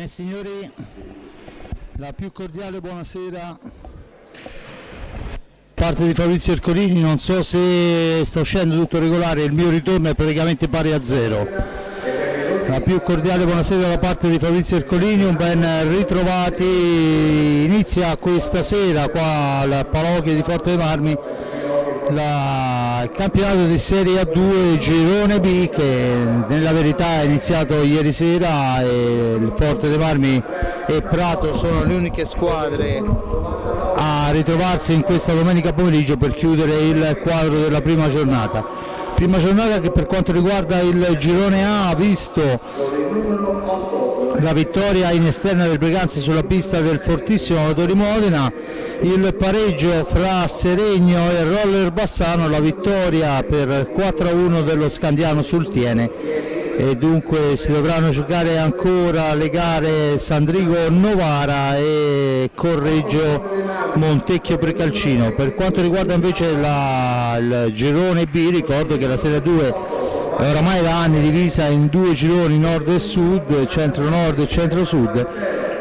Bene signori, la più cordiale buonasera parte di Fabrizio Ercolini. Non so se sta uscendo tutto regolare, il mio ritorno è praticamente pari a zero. La più cordiale buonasera da parte di Fabrizio Ercolini, un ben ritrovati. Inizia questa sera qua al Palocchio di Forte dei Marmi il campionato di Serie A2 Girone B, che nella verità è iniziato ieri sera, e il Forte dei Marmi e Prato sono le uniche squadre a ritrovarsi in questa domenica pomeriggio per chiudere il quadro della prima giornata. Prima giornata che per quanto riguarda il Girone A ha visto la vittoria in esterna del Breganzi sulla pista del fortissimo Amatori Modena, il pareggio fra Seregno e Roller Bassano, la vittoria per 4-1 dello Scandiano sul Tiene, e dunque si dovranno giocare ancora le gare Sandrigo Novara e Correggio Montecchio Precalcino. Per quanto riguarda invece il Girone B, ricordo che la Serie 2 è oramai da anni divisa in due gironi, nord e sud, centro-nord e centro-sud.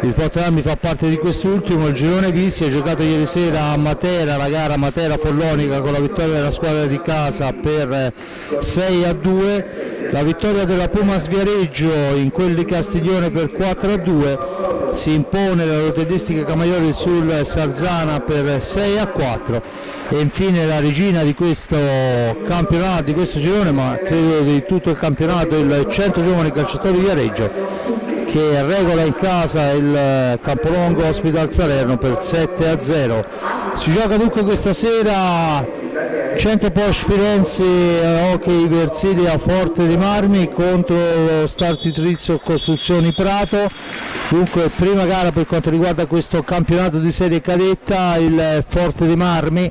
Il Forte dei Marmi fa parte di quest'ultimo. Il girone B si è giocato ieri sera a Matera, la gara Matera-Follonica, con la vittoria della squadra di casa per 6-2, la vittoria della Pumas Viareggio in quel di Castiglione per 4-2, si impone la rotellistica Camaioli sul Sarzana per 6-4, e infine la regina di questo campionato, di questo girone, ma credo di tutto il campionato, il Centro Giovani Calciatori Viareggio, che regola in casa il Campolongo Hospital Salerno per 7-0. Si gioca dunque questa sera Centro Porsche Firenze Hockey Versilia Forte dei Marmi contro lo Start Trizzo Costruzioni Prato. Dunque prima gara per quanto riguarda questo campionato di serie cadetta. Il Forte dei Marmi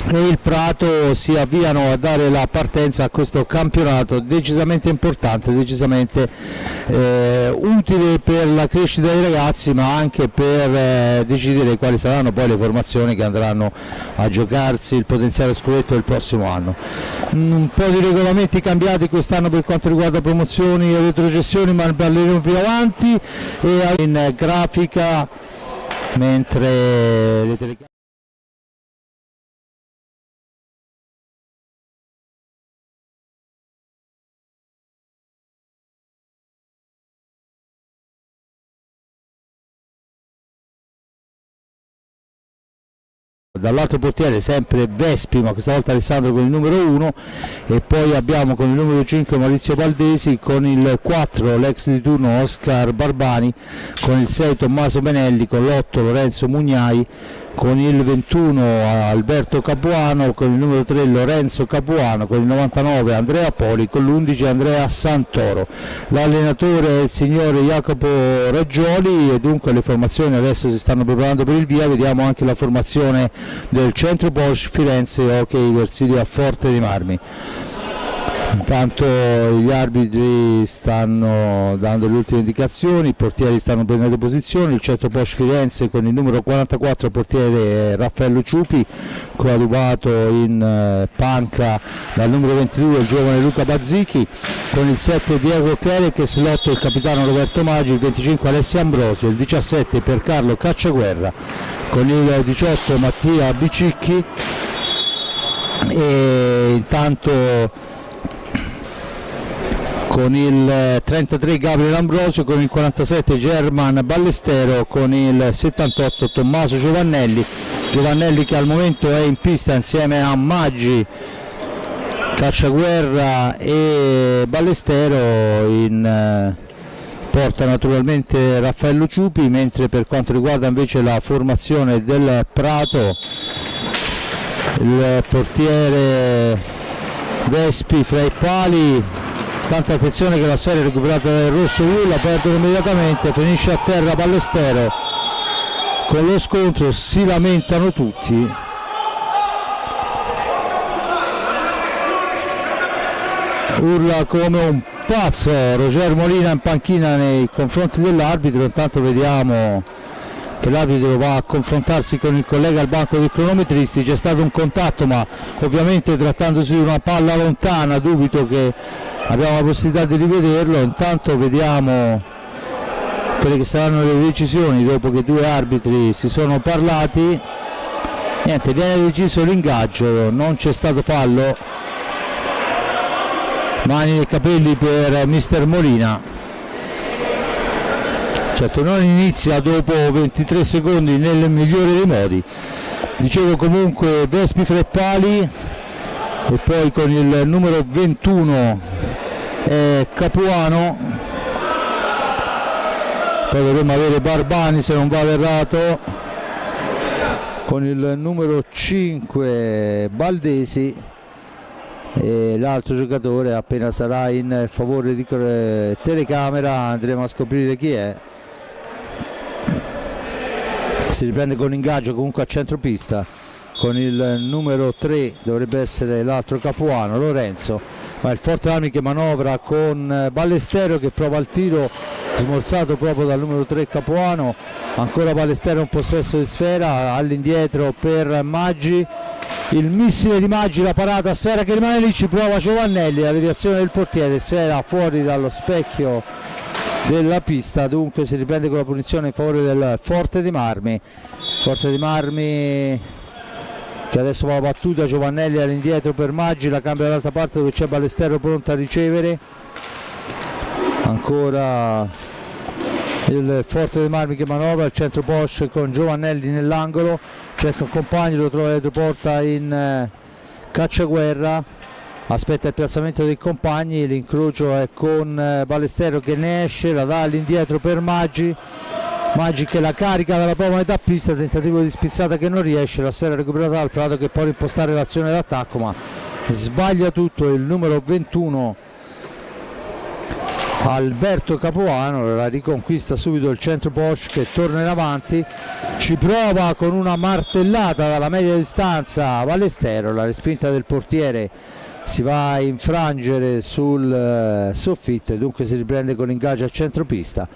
e il Prato si avviano a dare la partenza a questo campionato decisamente importante, decisamente utile per la crescita dei ragazzi, ma anche per decidere quali saranno poi le formazioni che andranno a giocarsi il potenziale scudetto del prossimo anno. Un po' di regolamenti cambiati quest'anno per quanto riguarda promozioni e retrocessioni, ma ne parleremo più avanti. E in grafica, mentre le telecamere dall'altro portiere sempre Vespi, ma questa volta Alessandro con il numero 1, e poi abbiamo con il numero 5 Maurizio Valdesi, con il 4 l'ex di turno Oscar Barbani, con il 6 Tommaso Benelli, con l'8 Lorenzo Mugnai, con il 21 Alberto Capuano, con il numero 3 Lorenzo Capuano, con il 99 Andrea Poli, con l'11 Andrea Santoro. L'allenatore è il signore Jacopo Raggioli, e dunque le formazioni adesso si stanno preparando per il via. Vediamo anche la formazione del Centro Porsche Firenze Hockey Versilia Forte dei Marmi. Intanto gli arbitri stanno dando le ultime indicazioni, i portieri stanno prendendo posizione. Il Centro Porsche Firenze con il numero 44 portiere Raffaello Ciupi, coadiuvato in panca dal numero 22 il giovane Luca Bazzichi, con il 7 Diego Chereches, l'8 il capitano Roberto Maggi, il 25 Alessio Ambrosio, il 17 Piercarlo Cacciaguerra, con il 18 Mattia Bicicchi, e intanto con il 33 Gabriele Ambrosio, con il 47 German Ballestero, con il 78 Tommaso Giovannelli che al momento è in pista insieme a Maggi, Cacciaguerra e Ballestero. Porta naturalmente Raffaello Ciupi, mentre per quanto riguarda invece la formazione del Prato, il portiere Vespi fra i pali. Tanta attenzione che la sfera è recuperata dal Rosso Blu, la perdono immediatamente, finisce a terra Ballestero. Con lo scontro si lamentano tutti. Urla come un pazzo Roger Molina in panchina nei confronti dell'arbitro. Intanto vediamo che l'arbitro va a confrontarsi con il collega al banco dei cronometristi. C'è stato un contatto, ma ovviamente trattandosi di una palla lontana dubito che abbiamo la possibilità di rivederlo. Intanto vediamo quelle che saranno le decisioni dopo che due arbitri si sono parlati. Niente, viene deciso l'ingaggio, non c'è stato fallo, mani nei capelli per mister Molina. Certo, non inizia dopo 23 secondi nel migliore dei modi. Dicevo comunque Vespi Freppali e poi con il numero 21 Capuano, poi dovremmo avere Barbani se non vado errato, con il numero 5 Baldesi e l'altro giocatore appena sarà in favore di telecamera andremo a scoprire chi è. Si riprende con ingaggio comunque a centropista con il numero 3, dovrebbe essere l'altro Capuano, Lorenzo, ma il Forte Armi che manovra con Ballestero che prova il tiro smorzato proprio dal numero 3 Capuano. Ancora Ballestero in possesso di sfera, all'indietro per Maggi, il missile di Maggi, la parata, sfera che rimane lì, ci prova Giovannelli, la deviazione del portiere, sfera fuori dallo specchio della pista, dunque si riprende con la punizione in favore del Forte dei Marmi. Forte dei Marmi che adesso va la battuta, Giovannelli all'indietro per Maggi, la cambia dall'altra parte dove c'è Ballestero pronto a ricevere. Ancora il Forte dei Marmi che manovra, il centro post con Giovannelli nell'angolo, cerca un compagno, lo trova dietro porta in cacciaguerra, aspetta il piazzamento dei compagni, l'incrocio è con Ballestero che ne esce, la dà all'indietro per Maggi, Maggi che la carica dalla prova metà pista, tentativo di spizzata che non riesce, la sfera recuperata dal Prato che può impostare l'azione d'attacco ma sbaglia tutto il numero 21 Alberto Capuano, la riconquista subito il centro Porsche che torna in avanti, ci prova con una martellata dalla media distanza Ballestero, la respinta del portiere si va a infrangere sul soffitto e dunque si riprende con l'ingaggio a centropista.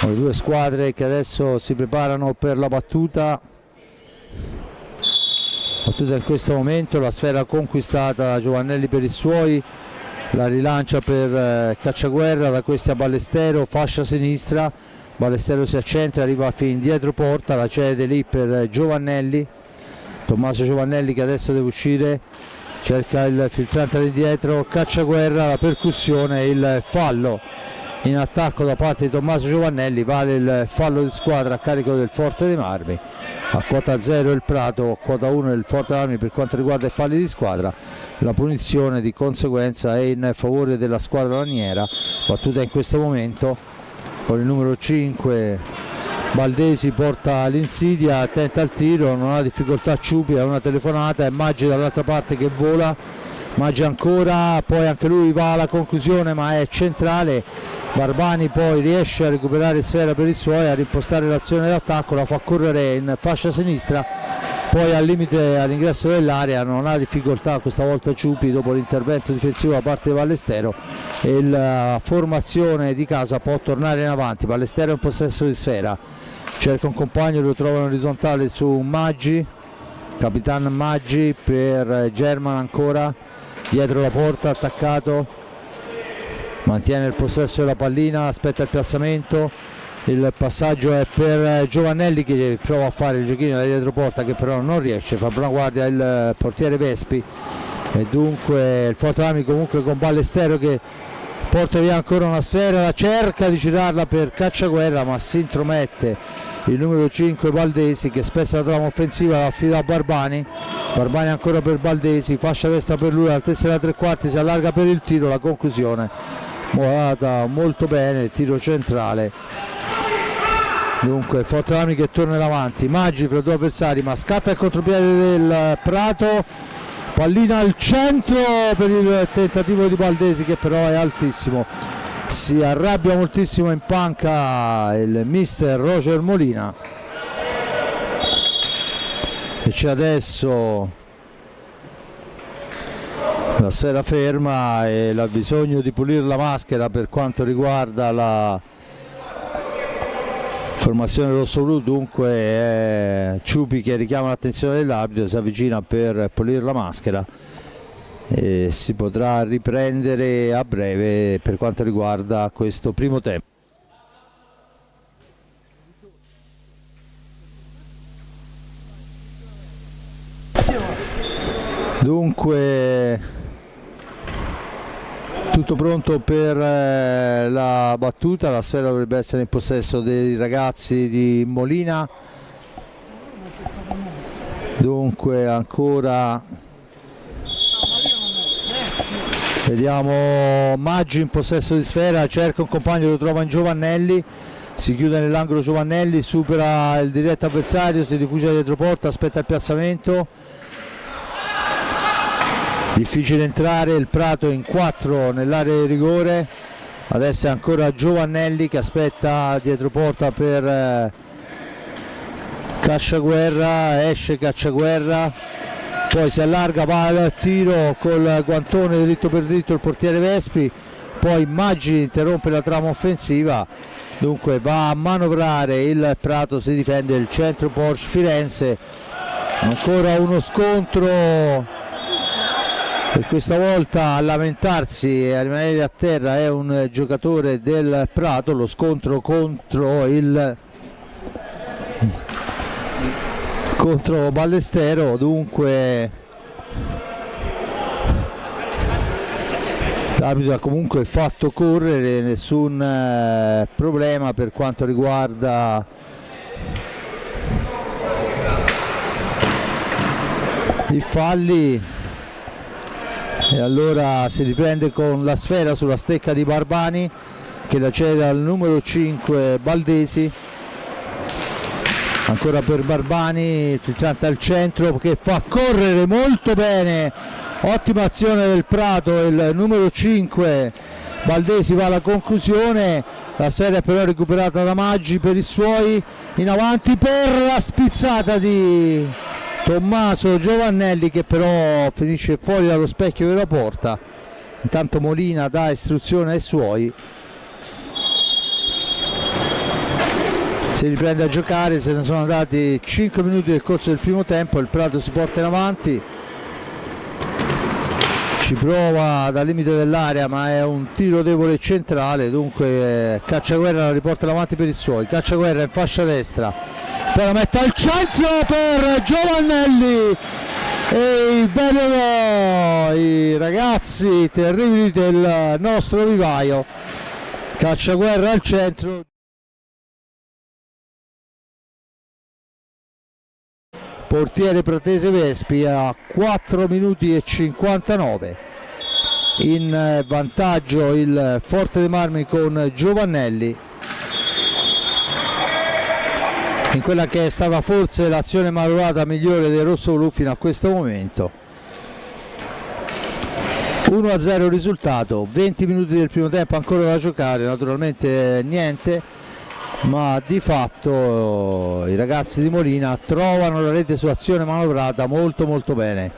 Le due squadre che adesso si preparano per la battuta in questo momento, la sfera conquistata da Giovannelli per i suoi, la rilancia per Cacciaguerra, da questi a Ballestero, fascia sinistra, Ballestero si accentra, arriva fin dietro porta, la cede lì per Giovannelli, Tommaso Giovannelli che adesso deve uscire, cerca il filtrante di dietro, Cacciaguerra, la percussione, il fallo in attacco da parte di Tommaso Giovannelli, vale il fallo di squadra a carico del Forte dei Marmi. A quota 0 il Prato, a quota 1 il Forte dei Marmi per quanto riguarda i falli di squadra. La punizione di conseguenza è in favore della squadra laniera, battuta in questo momento con il numero 5 Baldesi, porta l'insidia, tenta il tiro, non ha difficoltà Ciupi, ha una telefonata e Maggi dall'altra parte che vola, Maggi ancora, poi anche lui va alla conclusione ma è centrale, Barbani poi riesce a recuperare sfera per i suoi, a rimpostare l'azione d'attacco, la fa correre in fascia sinistra, poi al limite all'ingresso dell'area non ha difficoltà questa volta Ciupi dopo l'intervento difensivo da parte di Ballestero e la formazione di casa può tornare in avanti. Ballestero in possesso di sfera, cerca un compagno, lo trova in orizzontale su Maggi, Capitan Maggi per German ancora, dietro la porta attaccato, mantiene il possesso della pallina, aspetta il piazzamento, il passaggio è per Giovannelli che prova a fare il giochino da dietro porta che però non riesce, fa buona guardia il portiere Vespi e dunque il Forte Armi comunque con Ballestero che porta via ancora una sfera, la cerca di girarla per Cacciaguerra ma si intromette il numero 5 Baldesi che spezza la trama offensiva, la affida a Barbani, Barbani ancora per Baldesi, fascia destra per lui, altezza da tre quarti, si allarga per il tiro, la conclusione volata molto bene, tiro centrale. Dunque Forte Armi che torna in avanti, Maggi fra due avversari ma scatta il contropiede del Prato, pallina al centro per il tentativo di Baldesi che però è altissimo, si arrabbia moltissimo in panca il mister Roger Molina e c'è adesso la sfera ferma e il bisogno di pulire la maschera per quanto riguarda la formazione rosso-blu, dunque è Ciupi che richiama l'attenzione dell'arbitro, si avvicina per pulire la maschera e si potrà riprendere a breve per quanto riguarda questo primo tempo. Dunque tutto pronto per la battuta, la sfera dovrebbe essere in possesso dei ragazzi di Molina. Dunque ancora vediamo Maggi in possesso di sfera, cerca un compagno, lo trova in Giovannelli, si chiude nell'angolo Giovannelli, supera il diretto avversario, si rifugia dietro porta, aspetta il piazzamento. Difficile entrare, il Prato in 4 nell'area di rigore, adesso è ancora Giovannelli che aspetta dietro porta per Cacciaguerra, esce Cacciaguerra, poi si allarga, va al tiro col guantone dritto per dritto il portiere Vespi, poi Maggi interrompe la trama offensiva, dunque va a manovrare il Prato, si difende il centro Porsche Firenze, ancora uno scontro. E questa volta a lamentarsi e a rimanere a terra è un giocatore del Prato, lo scontro contro Ballestero, dunque l'arbitro ha comunque fatto correre, nessun problema per quanto riguarda i falli. E allora si riprende con la sfera sulla stecca di Barbani che la cede al numero 5 Baldesi, ancora per Barbani, il filtrante al centro che fa correre molto bene, ottima azione del Prato, il numero 5 Baldesi va alla conclusione, la sfera è però recuperata da Maggi per i suoi, in avanti per la spizzata di Tommaso Giovannelli che però finisce fuori dallo specchio della porta. Intanto Molina dà istruzione ai suoi, si riprende a giocare, se ne sono andati 5 minuti nel corso del primo tempo, il Prato si porta in avanti, ci prova dal limite dell'area ma è un tiro debole centrale, dunque Cacciaguerra la riporta avanti per i suoi, Cacciaguerra in fascia destra, poi la mette al centro per Giovannelli e i ragazzi terribili del nostro vivaio, Cacciaguerra al centro, portiere pratese Vespi a 4 minuti e 59, in vantaggio il Forte dei Marmi con Giovannelli in quella che è stata forse l'azione manovrata migliore del rossoblu fino a questo momento. 1-0 risultato, 20 minuti del primo tempo ancora da giocare, naturalmente niente, ma di fatto i ragazzi di Molina trovano la rete su azione manovrata molto bene.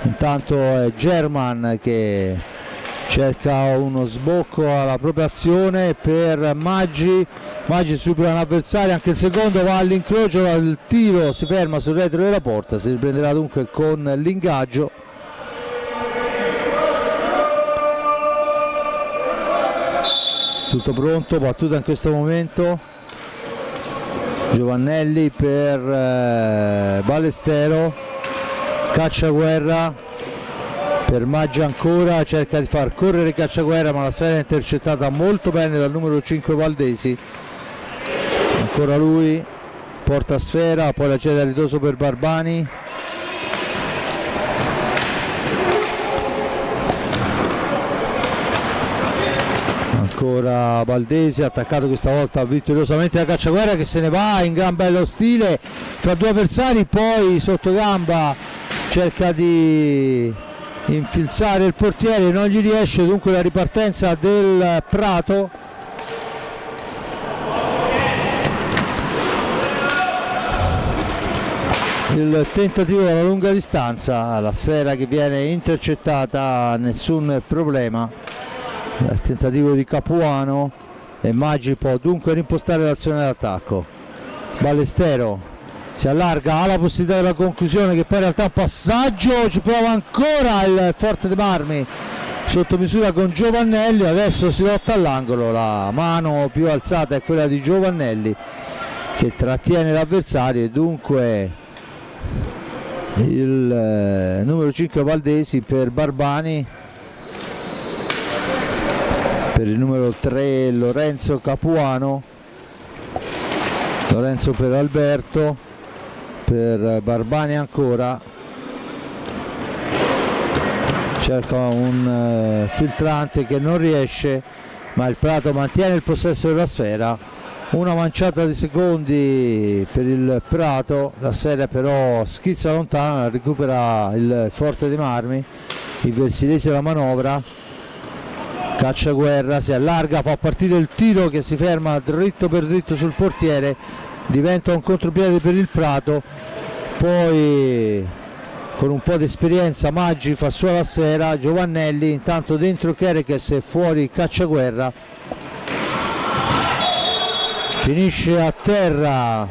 Intanto è German che cerca uno sbocco alla propria azione per Maggi supera un avversario, anche il secondo va all'incrocio, il tiro si ferma sul retro della porta, si riprenderà dunque con l'ingaggio. Tutto pronto, battuta in questo momento, Giovannelli per Ballestero, Cacciaguerra per Maggi ancora, cerca di far correre Cacciaguerra ma la sfera è intercettata molto bene dal numero 5 Valdesi, ancora lui, porta sfera, poi la cede a ridoso per Barbani, ancora Baldesi, attaccato questa volta vittoriosamente da Cacciaguerra che se ne va in gran bello stile fra due avversari, poi sotto gamba cerca di infilzare il portiere, non gli riesce, dunque la ripartenza del Prato. Il tentativo dalla lunga distanza, la sfera che viene intercettata, nessun problema, il tentativo di Capuano e Maggi può dunque rimpostare l'azione d'attacco. Ballestero si allarga, ha la possibilità della conclusione, che poi in realtà è un passaggio, ci prova ancora il Forte dei Marmi sotto misura con Giovannelli. Adesso si lotta all'angolo, la mano più alzata è quella di Giovannelli che trattiene l'avversario, e dunque il numero 5 Valdesi per Barbani, per il numero 3 Lorenzo Capuano, Lorenzo per Alberto, per Barbani ancora, cerca un filtrante che non riesce, ma il Prato mantiene il possesso della sfera. Una manciata di secondi per il Prato, la sfera però schizza lontana, recupera il Forte dei Marmi, il Versilese la manovra, Cacciaguerra si allarga, fa partire il tiro che si ferma dritto per dritto sul portiere, diventa un contropiede per il Prato, poi con un po' di esperienza Maggi fa sua la sfera, Giovannelli, intanto dentro Kerekes e fuori Cacciaguerra. Finisce a terra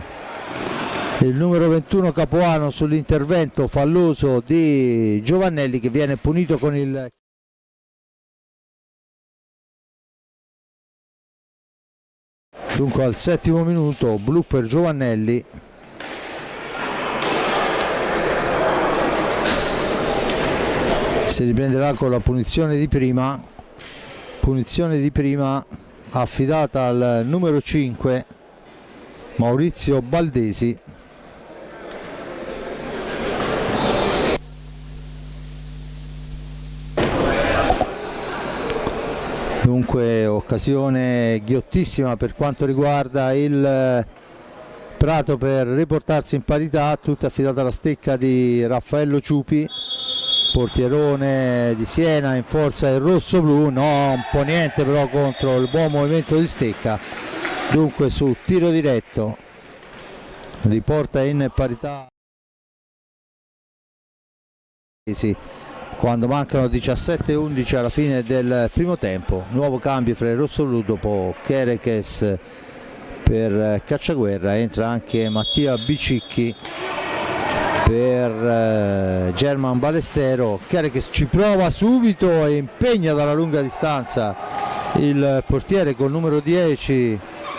il numero 21 Capuano sull'intervento falloso di Giovannelli, che viene punito con il dunque al 7° minuto, blu per Giovannelli. Si riprenderà con la punizione di prima affidata al numero 5 Maurizio Baldesi. Dunque occasione ghiottissima per quanto riguarda il Prato per riportarsi in parità, tutta affidata alla stecca di Raffaello Ciupi, portierone di Siena, in forza il rosso-blu, no, un po' niente però contro il buon movimento di stecca. Dunque su tiro diretto riporta in parità quando mancano 17-11 alla fine del primo tempo. Nuovo cambio fra il rosso-blu dopo Kerekes per Cacciaguerra, entra anche Mattia Bicicchi per German Balestero. Kerekes ci prova subito e impegna dalla lunga distanza il portiere col numero 10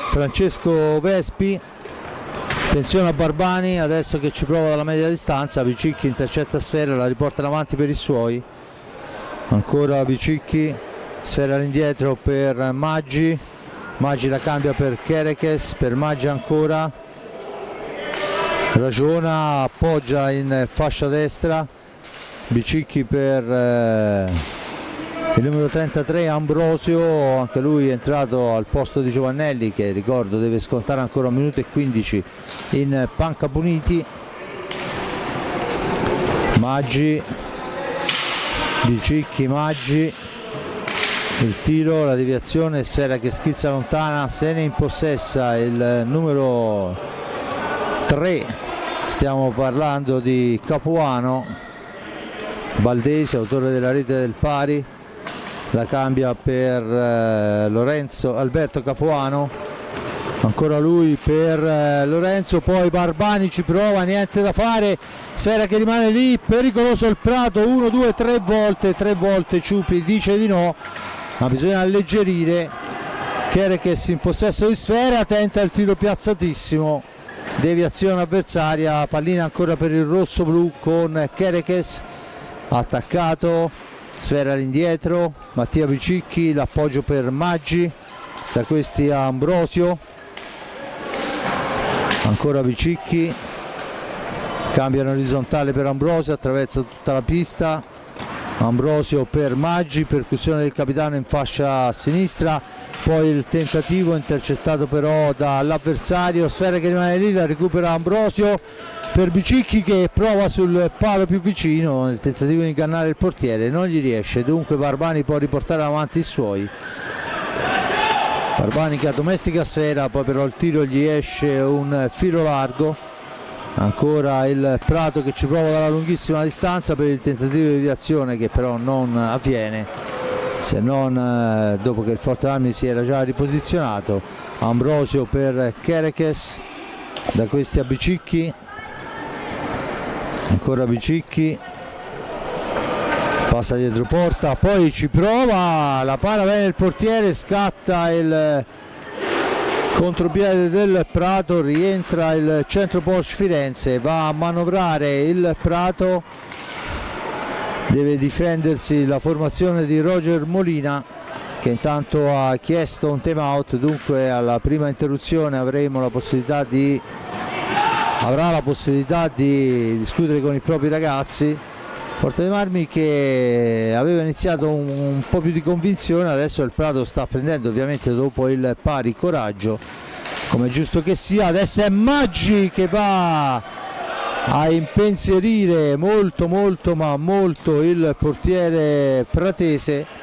Francesco Vespi. Attenzione a Barbani adesso che ci prova dalla media distanza, Bicicchi intercetta sfera, la riporta in avanti per i suoi, ancora Bicicchi, sfera all'indietro per Maggi, Maggi la cambia per Kerekes, per Maggi ancora, ragiona, appoggia in fascia destra, Bicicchi per il numero 33 Ambrosio, anche lui è entrato al posto di Giovannelli, che ricordo deve scontare ancora 1 minuto e 15 in panca puniti. Maggi, Bicicchi, Maggi, il tiro, la deviazione, sfera che schizza lontana, se ne impossessa il numero 3, stiamo parlando di Capuano, Baldesi, autore della rete del pari, la cambia per Lorenzo Alberto Capuano, ancora lui per Lorenzo, poi Barbani ci prova, niente da fare, sfera che rimane lì, pericoloso il Prato, 1, 2, 3 volte Ciupi dice di no, ma bisogna alleggerire. Kerekes in possesso di sfera, tenta il tiro piazzatissimo, deviazione avversaria, pallina ancora per il rosso-blu con Kerekes, attaccato, sfera all'indietro, Mattia Bicicchi, l'appoggio per Maggi, da questi a Ambrosio, ancora Bicicchi, cambia in orizzontale per Ambrosio, attraversa tutta la pista, Ambrosio per Maggi, percussione del capitano in fascia sinistra, poi il tentativo intercettato però dall'avversario, sfera che rimane lì, la recupera Ambrosio per Bicicchi che prova sul palo più vicino nel tentativo di ingannare il portiere, non gli riesce, dunque Barbani può riportare avanti i suoi. Barbani che addomestica sfera, poi però il tiro gli esce un filo largo, ancora il Prato che ci prova dalla lunghissima distanza per il tentativo di deviazione che però non avviene, se non dopo che il Forte Marmi si era già riposizionato. Ambrosio per Kerekes, da questi a Bicicchi, ancora Bicicchi, passa dietro porta, poi ci prova, la para bene il portiere, scatta il contropiede del Prato, rientra il centro Porsche Firenze, va a manovrare il Prato, deve difendersi la formazione di Roger Molina, che intanto ha chiesto un time out, dunque alla prima interruzione avrà la possibilità di discutere con i propri ragazzi. Forte dei Marmi che aveva iniziato un po' più di convinzione, adesso il Prato sta prendendo ovviamente dopo il pari coraggio, come giusto che sia. Adesso è Maggi che va a impensierire molto il portiere pratese.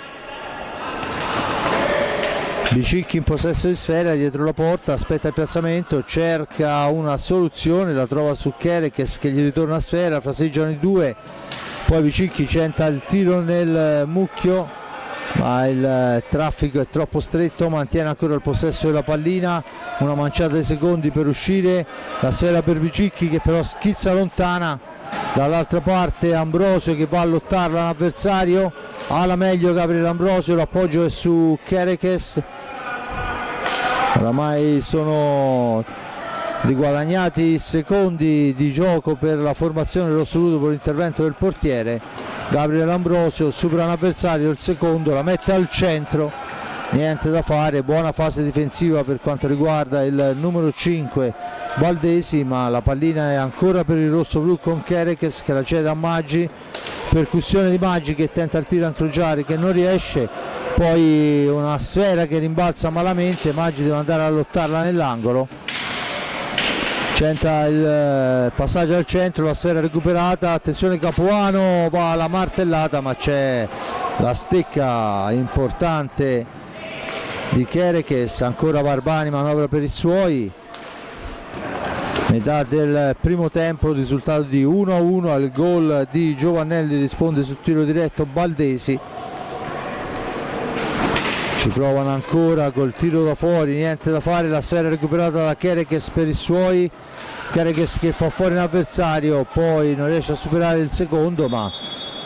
Bicicchi in possesso di sfera dietro la porta, aspetta il piazzamento, cerca una soluzione, la trova su Kerekes che gli ritorna a sfera, fraseggiano i due, poi Bicicchi tenta il tiro nel mucchio, ma il traffico è troppo stretto, mantiene ancora il possesso della pallina, una manciata di secondi per uscire, la sfera per Bicicchi che però schizza lontana. Dall'altra parte Ambrosio che va a lottarla l'avversario, ha la meglio Gabriele Ambrosio, l'appoggio è su Kerekes, oramai sono riguadagnati secondi di gioco per la formazione rossoluto per l'intervento del portiere. Gabriele Ambrosio supera un avversario, il secondo la mette al centro, niente da fare, buona fase difensiva per quanto riguarda il numero 5 Baldesi, ma la pallina è ancora per il rosso-blu con Kerekes che la cede a Maggi, percussione di Maggi che tenta il tiro a incrociare che non riesce, poi una sfera che rimbalza malamente, Maggi deve andare a lottarla nell'angolo, tenta il passaggio al centro, la sfera recuperata, attenzione Capuano, va alla martellata ma c'è la stecca importante di Kerekes, ancora Barbani manovra per i suoi. Metà del primo tempo, risultato di 1-1, al gol di Giovannelli risponde sul tiro diretto Baldesi, ci provano ancora col tiro da fuori, niente da fare, la sfera recuperata da Kerekes per i suoi, Kerekes che fa fuori un avversario, poi non riesce a superare il secondo ma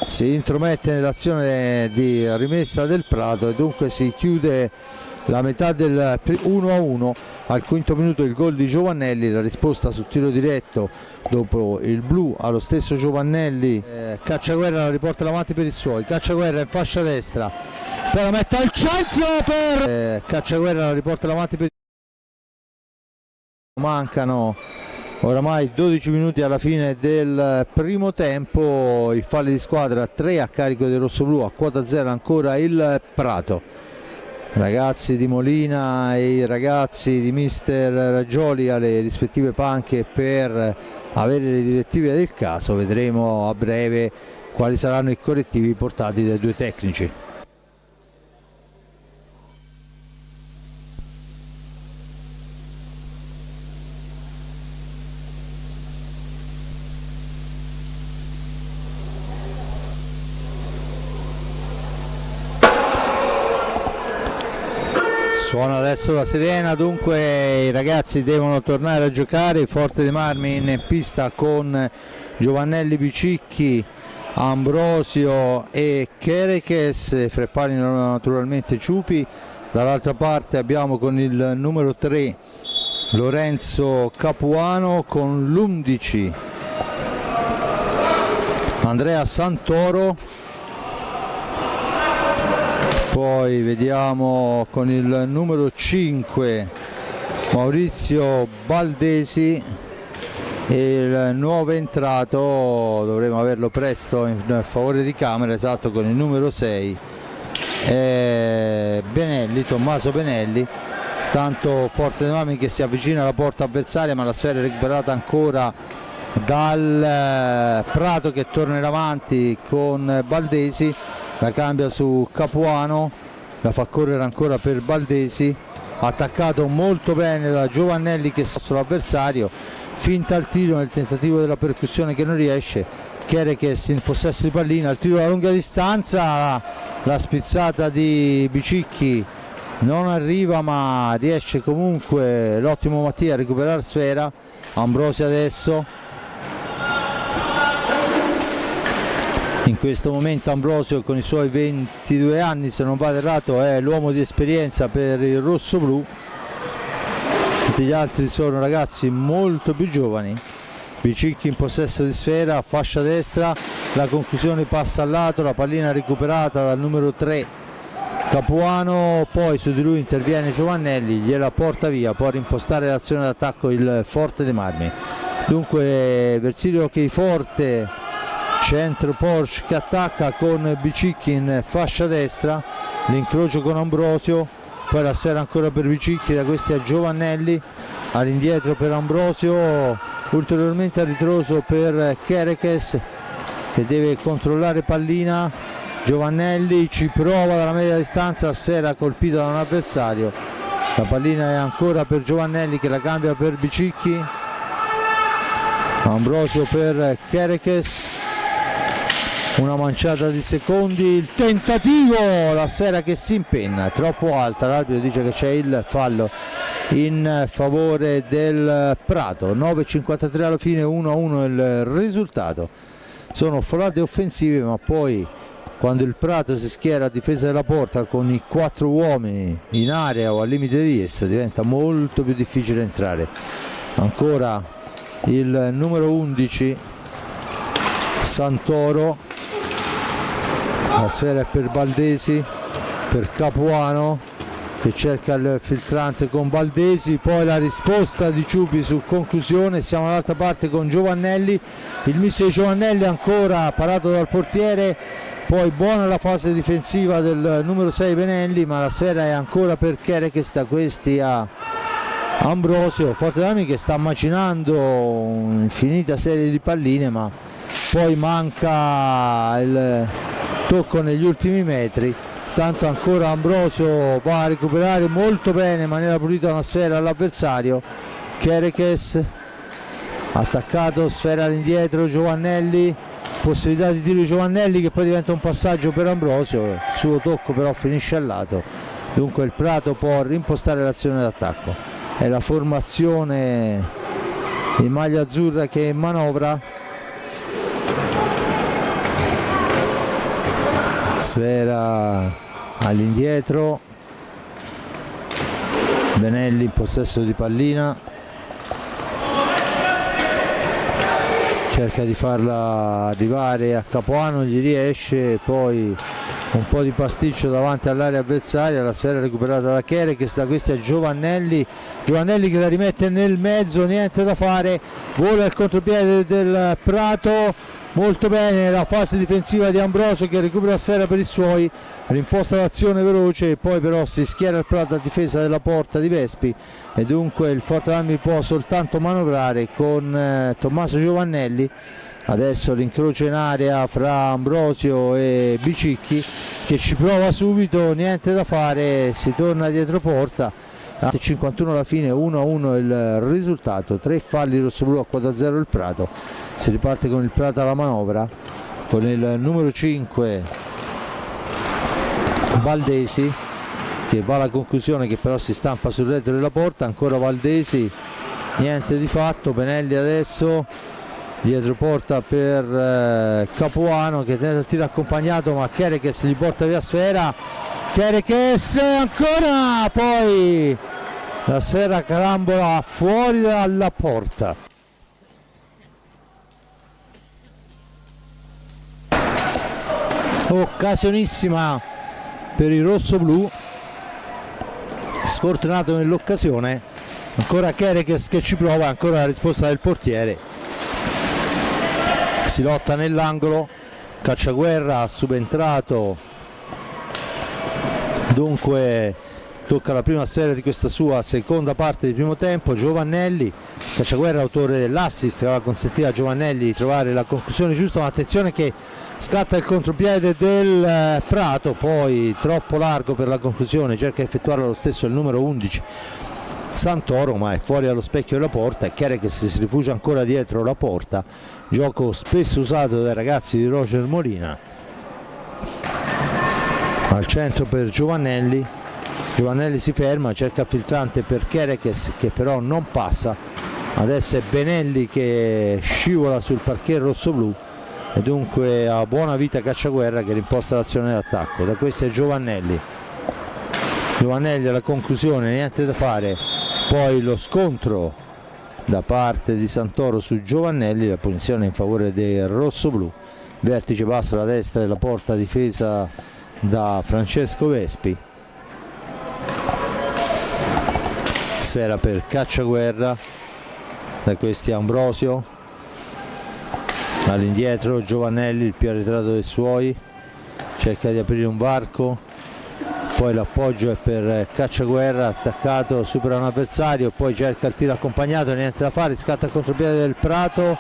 si intromette nell'azione di rimessa del Prato e dunque si chiude la metà del 1-1. Al quinto minuto il gol di Giovannelli, la risposta sul tiro diretto dopo il blu allo stesso Giovannelli, Cacciaguerra la riporta avanti per i suoi, Cacciaguerra in fascia destra, poi la mette al centro per Cacciaguerra la riporta avanti per mancano oramai 12 minuti alla fine del primo tempo, i falli di squadra 3 a carico del rossoblu, a quota 0 ancora il Prato. Ragazzi di Molina e i ragazzi di mister Raggioli alle rispettive panche per avere le direttive del caso, vedremo a breve quali saranno i correttivi portati dai due tecnici. Suona adesso la sirena, dunque i ragazzi devono tornare a giocare. Forte dei Marmi in pista con Giovannelli, Bicicchi, Ambrosio e Kerekes, Freppani naturalmente Ciupi. Dall'altra parte abbiamo con il numero 3 Lorenzo Capuano, con l'11 Andrea Santoro. Poi vediamo con il numero 5 Maurizio Baldesi e il nuovo entrato, dovremo averlo presto in favore di camera, esatto, con il numero 6 Benelli, Tommaso Benelli. Tanto Forte dei Marmi che si avvicina alla porta avversaria, ma la sfera è recuperata ancora dal Prato che torna in avanti con Baldesi, la cambia su Capuano, la fa correre ancora per Baldesi, attaccato molto bene da Giovannelli che sta sull'avversario, finta il tiro nel tentativo della percussione che non riesce, Kerekes in possesso di pallina, il tiro da lunga distanza, la spizzata di Bicicchi non arriva ma riesce comunque l'ottimo Mattia a recuperare sfera. Ambrosio adesso In questo momento Ambrosio, con i suoi 22 anni, se non vado errato, è l'uomo di esperienza per il rossoblu. Tutti gli altri sono ragazzi molto più giovani. Bicicchi in possesso di sfera, fascia destra, la conclusione passa al lato, la pallina recuperata dal numero 3 Capuano, poi su di lui interviene Giovannelli, gliela porta via, può rimpostare l'azione d'attacco il Forte dei Marmi. Dunque Versilio Cheiforte, centro Porsche che attacca con Bicicchi in fascia destra, l'incrocio con Ambrosio, poi la sfera ancora per Bicicchi, da questi a Giovannelli, all'indietro per Ambrosio, ulteriormente a ritroso per Kerekes che deve controllare pallina. Giovannelli ci prova dalla media distanza, sfera colpita da un avversario, la pallina è ancora per Giovannelli che la cambia per Bicicchi. Ambrosio per Kerekes, una manciata di secondi, il tentativo, la sfera che si impenna, è troppo alta, l'arbitro dice che c'è il fallo in favore del Prato. 9:53 alla fine, 1-1 il risultato. Sono folate offensive, ma poi quando il Prato si schiera a difesa della porta con i 4 uomini in area o al limite di essa diventa molto più difficile entrare. Ancora il numero 11 Santoro, la sfera è per Baldesi, per Capuano che cerca il filtrante con Baldesi, poi la risposta di Ciupi su conclusione. Siamo dall'altra parte con Giovannelli, il misto di Giovannelli ancora parato dal portiere, poi buona la fase difensiva del numero 6 Benelli, ma la sfera è ancora per Kerekes, da questi a Ambrosio. Forte dei Marmi che sta macinando un'infinita serie di palline, ma poi manca il tocco negli ultimi metri. Tanto ancora Ambrosio va a recuperare molto bene in maniera pulita una sfera all'avversario. Kerekes attaccato, sfera all'indietro, Giovannelli, possibilità di tiro di Giovannelli che poi diventa un passaggio per Ambrosio, il suo tocco però finisce al lato. Dunque il Prato può rimpostare l'azione d'attacco. È la formazione in maglia azzurra che manovra. Sfera all'indietro, Benelli in possesso di pallina, cerca di farla arrivare a Capuano, gli riesce, poi un po' di pasticcio davanti all'area avversaria, la sfera recuperata da Kerekes, da questi a Giovannelli, Giovannelli che la rimette nel mezzo, niente da fare, vola il contropiede del Prato. Molto bene la fase difensiva di Ambrosio che recupera la sfera per i suoi, rimposta l'azione veloce e poi però si schiera il Prato a difesa della porta di Vespi e dunque il Forte dei Marmi può soltanto manovrare con Tommaso Giovannelli. Adesso l'incrocio in area fra Ambrosio e Bicicchi che ci prova subito, niente da fare, si torna dietro porta. 51 alla fine, 1-1 il risultato, 3 falli rossoblu a 4-0 il Prato. Si riparte con il Prato alla manovra con il numero 5 Baldesi che va alla conclusione, che però si stampa sul retro della porta. Ancora Baldesi, niente di fatto. Benelli adesso dietro porta per Capuano che tenta il tiro accompagnato, ma Kerekes gli porta via sfera. Kerekes ancora, poi la sfera carambola fuori dalla porta. Occasionissima per il rossoblu, sfortunato nell'occasione. Ancora Kerekes che ci prova, ancora la risposta del portiere. Si lotta nell'angolo, Cacciaguerra subentrato, dunque tocca la prima sfera di questa sua seconda parte di primo tempo. Giovannelli, Cacciaguerra autore dell'assist che aveva consentito a Giovannelli di trovare la conclusione giusta, ma attenzione che scatta il contropiede del Prato, poi troppo largo per la conclusione, cerca di effettuarla lo stesso il numero 11 Santoro, ma è fuori dallo specchio della porta. È chiaro che si rifugia ancora dietro la porta, gioco spesso usato dai ragazzi di Roger Molina. Al centro per Giovannelli, Giovannelli si ferma, cerca il filtrante per Kerekes che però non passa. Adesso è Benelli che scivola sul parquet rossoblu, e dunque a buona vita Cacciaguerra che rimposta l'azione d'attacco. Da questo è Giovannelli alla conclusione, niente da fare, poi lo scontro da parte di Santoro su Giovannelli, la punizione in favore dei rossoblù, vertice basso alla destra e la porta difesa da Francesco Vespi, sfera per Cacciaguerra, da questi Ambrosio, all'indietro Giovannelli, il più arretrato dei suoi, cerca di aprire un varco, poi l'appoggio è per Cacciaguerra, attaccato, supera un avversario, poi cerca il tiro accompagnato, niente da fare, scatta il contropiede del Prato,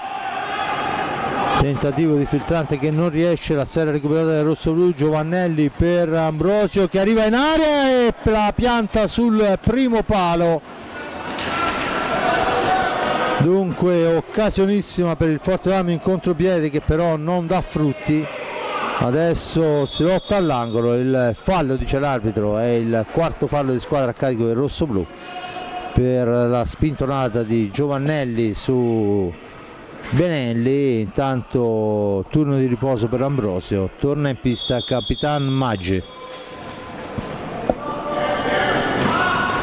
tentativo di filtrante che non riesce, la sfera recuperata dal rossoblù, Giovannelli per Ambrosio che arriva in area e la pianta sul primo palo. Dunque occasionissima per il Forte dei Marmi in contropiede che però non dà frutti. Adesso si lotta all'angolo, il fallo, dice l'arbitro, è il quarto fallo di squadra a carico del rossoblù per la spintonata di Giovannelli su Benelli. Intanto turno di riposo per Ambrosio, torna in pista Capitan Maggi.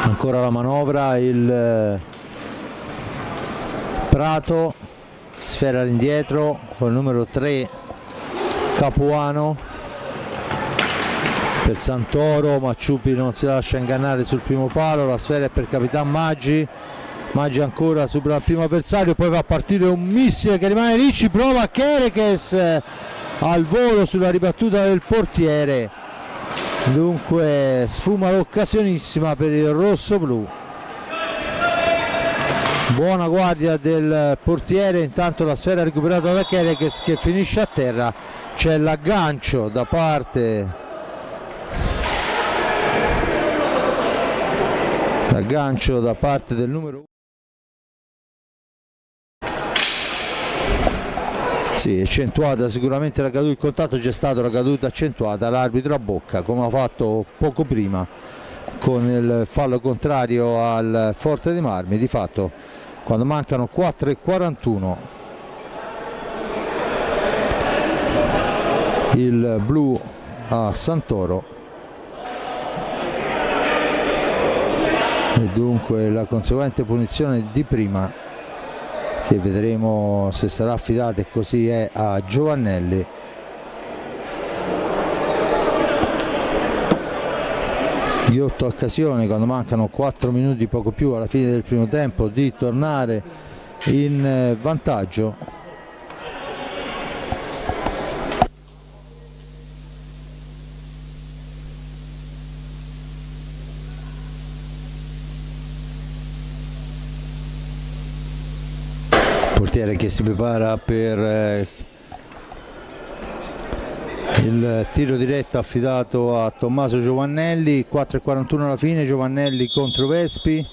Ancora la manovra, il Prato, sfera all'indietro con il numero 3 Capuano per Santoro, Macciupi non si lascia ingannare sul primo palo, la sfera è per Capitan Maggi, Maggi ancora supera il primo avversario, poi va a partire un missile che rimane lì, ci prova Kerekes al volo sulla ribattuta del portiere, dunque sfuma l'occasionissima per il rossoblù. Buona guardia del portiere, intanto la sfera recuperata da Kerekes che finisce a terra, c'è l'aggancio da parte del numero 1. Sì, accentuata sicuramente la caduta, il contatto c'è stato, la caduta accentuata, l'arbitro a bocca come ha fatto poco prima con il fallo contrario al Forte dei Marmi. Di fatto quando mancano 4:41 il blu a Santoro e dunque la conseguente punizione di prima che vedremo se sarà affidata, e così è, a Giovannelli. Ghiotto occasione quando mancano 4 minuti poco più alla fine del primo tempo di tornare in vantaggio. Portiere che si prepara per il tiro diretto affidato a Tommaso Giovannelli. 4:41 alla fine, Giovannelli contro Vespi,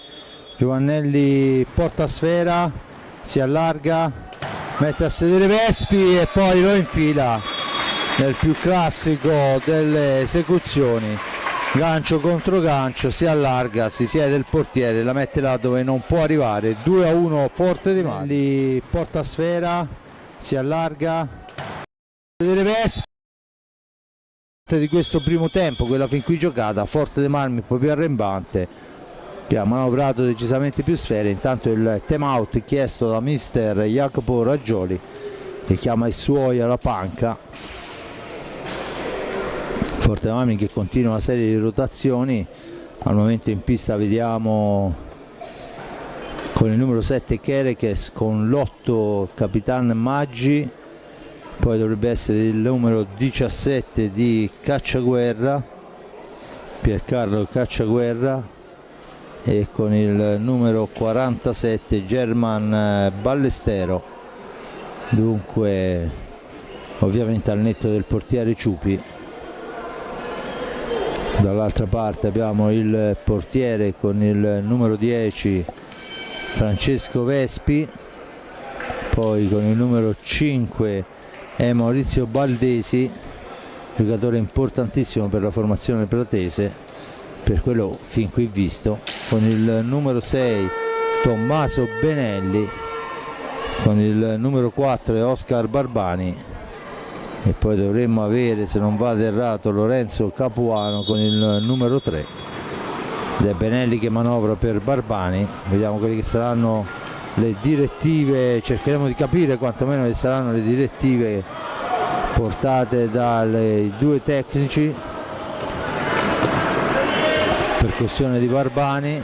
Giovannelli porta sfera, si allarga, mette a sedere Vespi e poi lo infila nel più classico delle esecuzioni, gancio contro gancio, si allarga, si siede il portiere, la mette là dove non può arrivare. 2-1 Forte dei Marmi, porta sfera, si allarga, sedere Vespi di questo primo tempo, quella fin qui giocata. Forte dei Marmi un po' più arrembante, che ha manovrato decisamente più sfere. Intanto il time out chiesto da mister Jacopo Raggioli che chiama i suoi alla panca. Forte dei Marmi che continua una serie di rotazioni. Al momento in pista vediamo con il numero 7 Kerekes, con l'8 Capitan Maggi, poi dovrebbe essere il numero 17 di Cacciaguerra, Piercarlo Cacciaguerra, e con il numero 47 German Ballestero. Dunque ovviamente al netto del portiere Ciupi. Dall'altra parte abbiamo il portiere con il numero 10 Francesco Vespi, poi con il numero 5 è Maurizio Baldesi, giocatore importantissimo per la formazione pratese, per quello fin qui visto, con il numero 6 Tommaso Benelli, con il numero 4 Oscar Barbani e poi dovremmo avere, se non vado errato, Lorenzo Capuano con il numero 3. De Benelli che manovra per Barbani. Vediamo quelle che saranno le direttive, cercheremo di capire quantomeno che saranno le direttive portate dai due tecnici. Percussione di Barbani,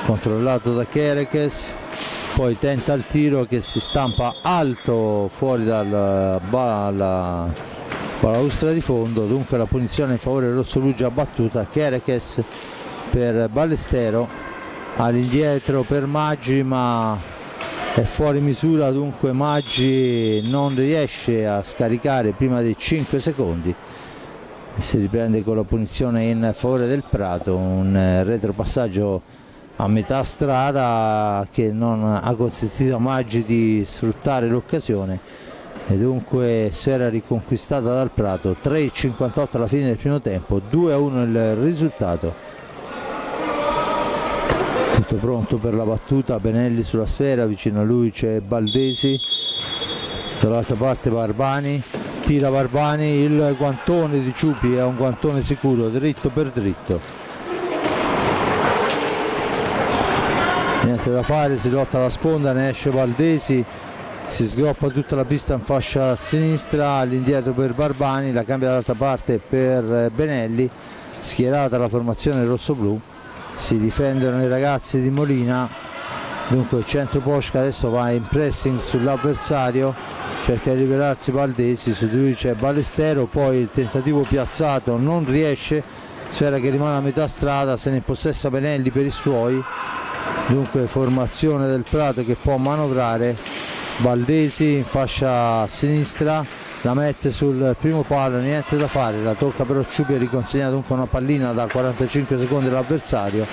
controllato da Kerekes, poi tenta il tiro che si stampa alto fuori dalla balaustra di fondo, dunque la punizione in favore rossoblu già battuta. Kerekes per Ballestero, all'indietro per Maggi, ma è fuori misura, dunque Maggi non riesce a scaricare prima dei 5 secondi. Si riprende con la punizione in favore del Prato, un retropassaggio a metà strada che non ha consentito a Maggi di sfruttare l'occasione e dunque sfera riconquistata dal Prato. 3,58 alla fine del primo tempo, 2-1 il risultato. Tutto pronto per la battuta, Benelli sulla sfera, vicino a lui c'è Baldesi, dall'altra parte Barbani, tira Barbani, il guantone di Ciupi è un guantone sicuro, dritto per dritto. Niente da fare, si lotta alla sponda, ne esce Baldesi, si sgroppa tutta la pista in fascia sinistra, all'indietro per Barbani, la cambia dall'altra parte per Benelli, schierata la formazione rossoblu, si difendono i ragazzi di Molina, dunque il centro Posca adesso va in pressing sull'avversario, cerca di liberarsi Baldesi, su di lui c'è Ballestero, poi il tentativo piazzato non riesce, sfera che rimane a metà strada, se ne impossessa Benelli per i suoi, dunque formazione del Prato che può manovrare. Baldesi in fascia sinistra, la mette sul primo palo, niente da fare, la tocca però Ciupi e riconsegna dunque una pallina da 45 secondi all'avversario.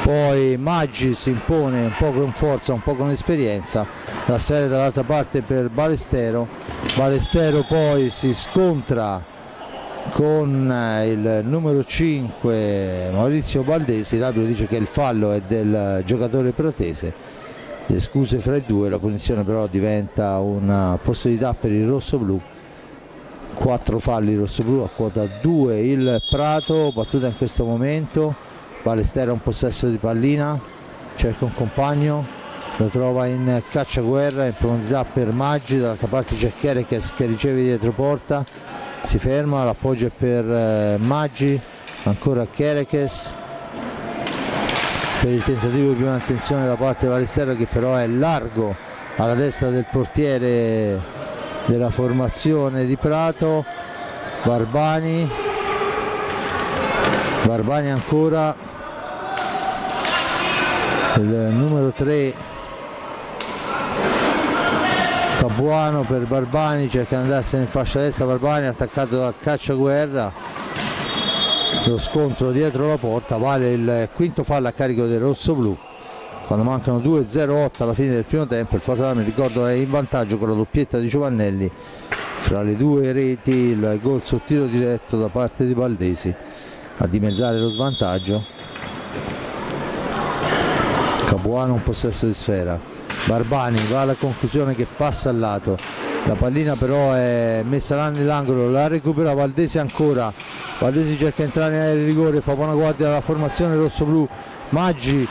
Poi Maggi si impone un po' con forza, un po' con esperienza, la sfera dall'altra parte per Ballestero, Ballestero poi si scontra con il numero 5 Maurizio Baldesi, l'arbitro dice che il fallo è del giocatore pratese, le scuse fra i due, la punizione però diventa una possibilità per il rossoblu. 4 falli rossoblu a quota 2 il Prato, battuta in questo momento. Ballestero ha un possesso di pallina, cerca un compagno, lo trova in cacciaguerra, in profondità per Maggi, dall'altra parte c'è Kerekes che riceve dietro porta, si ferma, l'appoggio è per Maggi, ancora Kerekes per il tentativo di prima attenzione da parte di Ballestero che però è largo alla destra del portiere della formazione di Prato. Barbani ancora, il numero 3 Capuano per Barbani, cerca di andarsene in fascia destra, Barbani attaccato da Cacciaguerra, lo scontro dietro la porta, vale il quinto fallo a carico del rossoblu quando mancano 2:08 alla fine del primo tempo. Il Fortaleza, ricordo, è in vantaggio con la doppietta di Giovannelli, fra le due reti il gol su tiro diretto da parte di Baldesi a dimezzare lo svantaggio. Capuano un possesso di sfera, Barbani va alla conclusione che passa al lato, la pallina però è messa là nell'angolo, la recupera Baldesi ancora, Baldesi cerca di entrare nell'area di rigore, fa buona guardia alla formazione rossoblu, Maggi,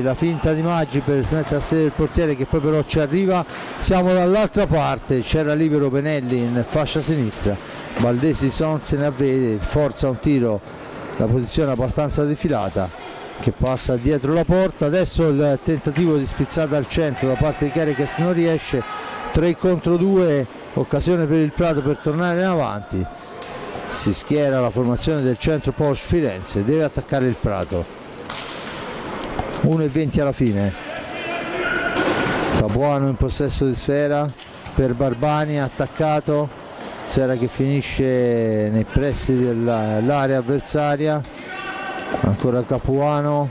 la finta di Maggi per smettere a sedere il portiere che poi però ci arriva, siamo dall'altra parte, c'era libero Benelli in fascia sinistra, Baldesi non se ne avvede, forza un tiro da posizione abbastanza defilata che passa dietro la porta, adesso il tentativo di spizzata al centro da parte di Kerekes non riesce, 3 contro 2, occasione per il Prato per tornare in avanti, si schiera la formazione del centro Porsche Firenze, deve attaccare il Prato. 1:20 alla fine, Capuano in possesso di sfera per Barbani, attaccato, sfera che finisce nei pressi dell'area avversaria, ancora Capuano,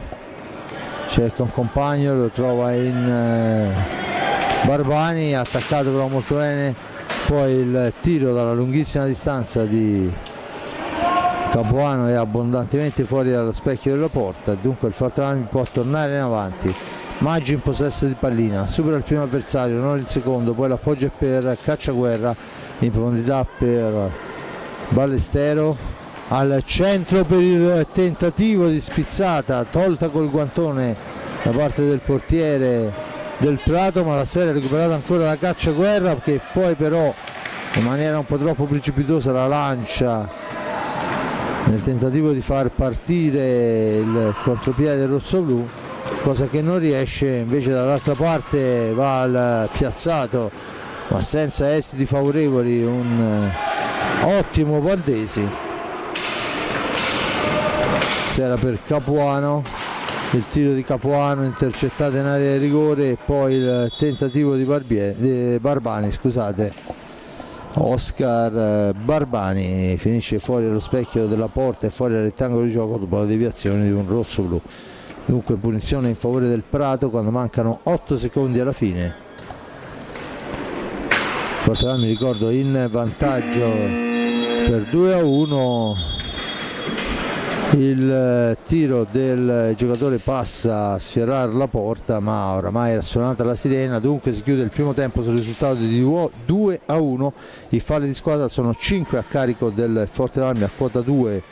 cerca un compagno, lo trova in Barbani, attaccato però molto bene, poi il tiro dalla lunghissima distanza di Capuano è abbondantemente fuori dallo specchio della porta, dunque il Fortaleza può tornare in avanti Maggi in possesso di pallina, supera il primo avversario, non il secondo, poi l'appoggio è per Cacciaguerra, in profondità per Ballestero, al centro per il tentativo di spizzata tolta col guantone da parte del portiere del Prato, ma la sfera è recuperata ancora da Cacciaguerra, che poi però in maniera un po' troppo precipitosa la lancia nel tentativo di far partire il contropiede del rossoblu, cosa che non riesce. Invece dall'altra parte va al piazzato, ma senza esiti favorevoli, un ottimo Valdesi. Sfera per Capuano, il tiro di Capuano intercettato in area di rigore, e poi il tentativo di Barbani, scusate, Oscar Barbani finisce fuori allo specchio della porta e fuori dal rettangolo di gioco dopo la deviazione di un rosso-blu. Dunque punizione in favore del Prato quando mancano 8 secondi alla fine. Forte, mi ricordo, in vantaggio per 2-1. Il tiro del giocatore passa a sfiorare la porta, ma oramai era suonata la sirena, dunque si chiude il primo tempo sul risultato di 2-1. I falli di squadra sono 5 a carico del Forte Armi, a quota 2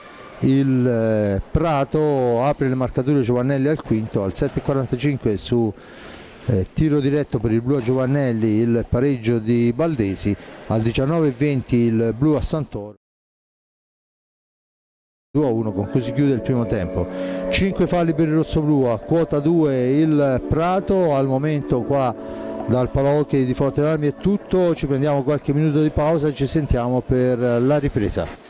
il Prato. Apre le marcature Giovannelli al quinto, al 7:45 su tiro diretto per il blu a Giovannelli il pareggio di Baldesi, al 19:20 il blu a Santoro. 2-1, con cui si chiude il primo tempo. 5 falli per il rossoblu, a quota 2 il Prato. Al momento qua dal Palaocchi di Forte Armi è tutto, ci prendiamo qualche minuto di pausa e ci sentiamo per la ripresa.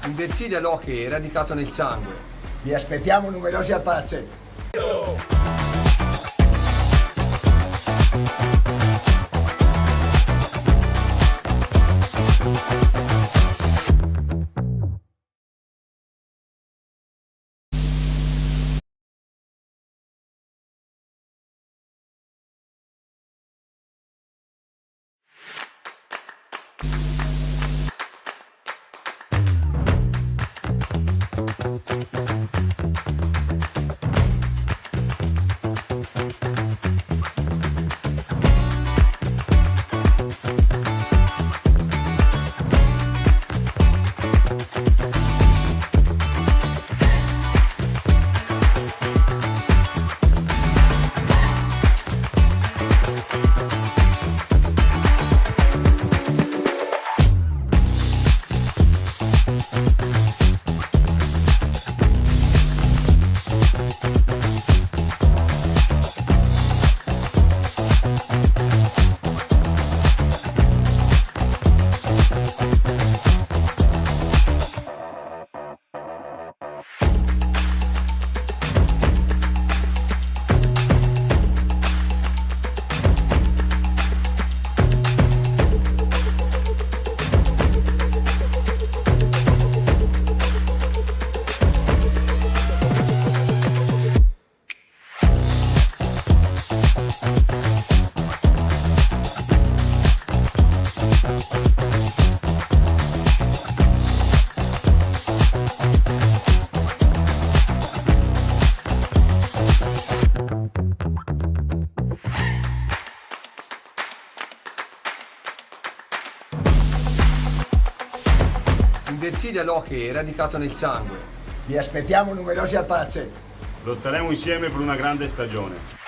Inverside all'hockey è radicato nel sangue. Vi aspettiamo numerosi al palazzetto. Inverside l'hockey è radicato nel sangue. Vi aspettiamo numerosi al palazzetto. Lotteremo insieme per una grande stagione.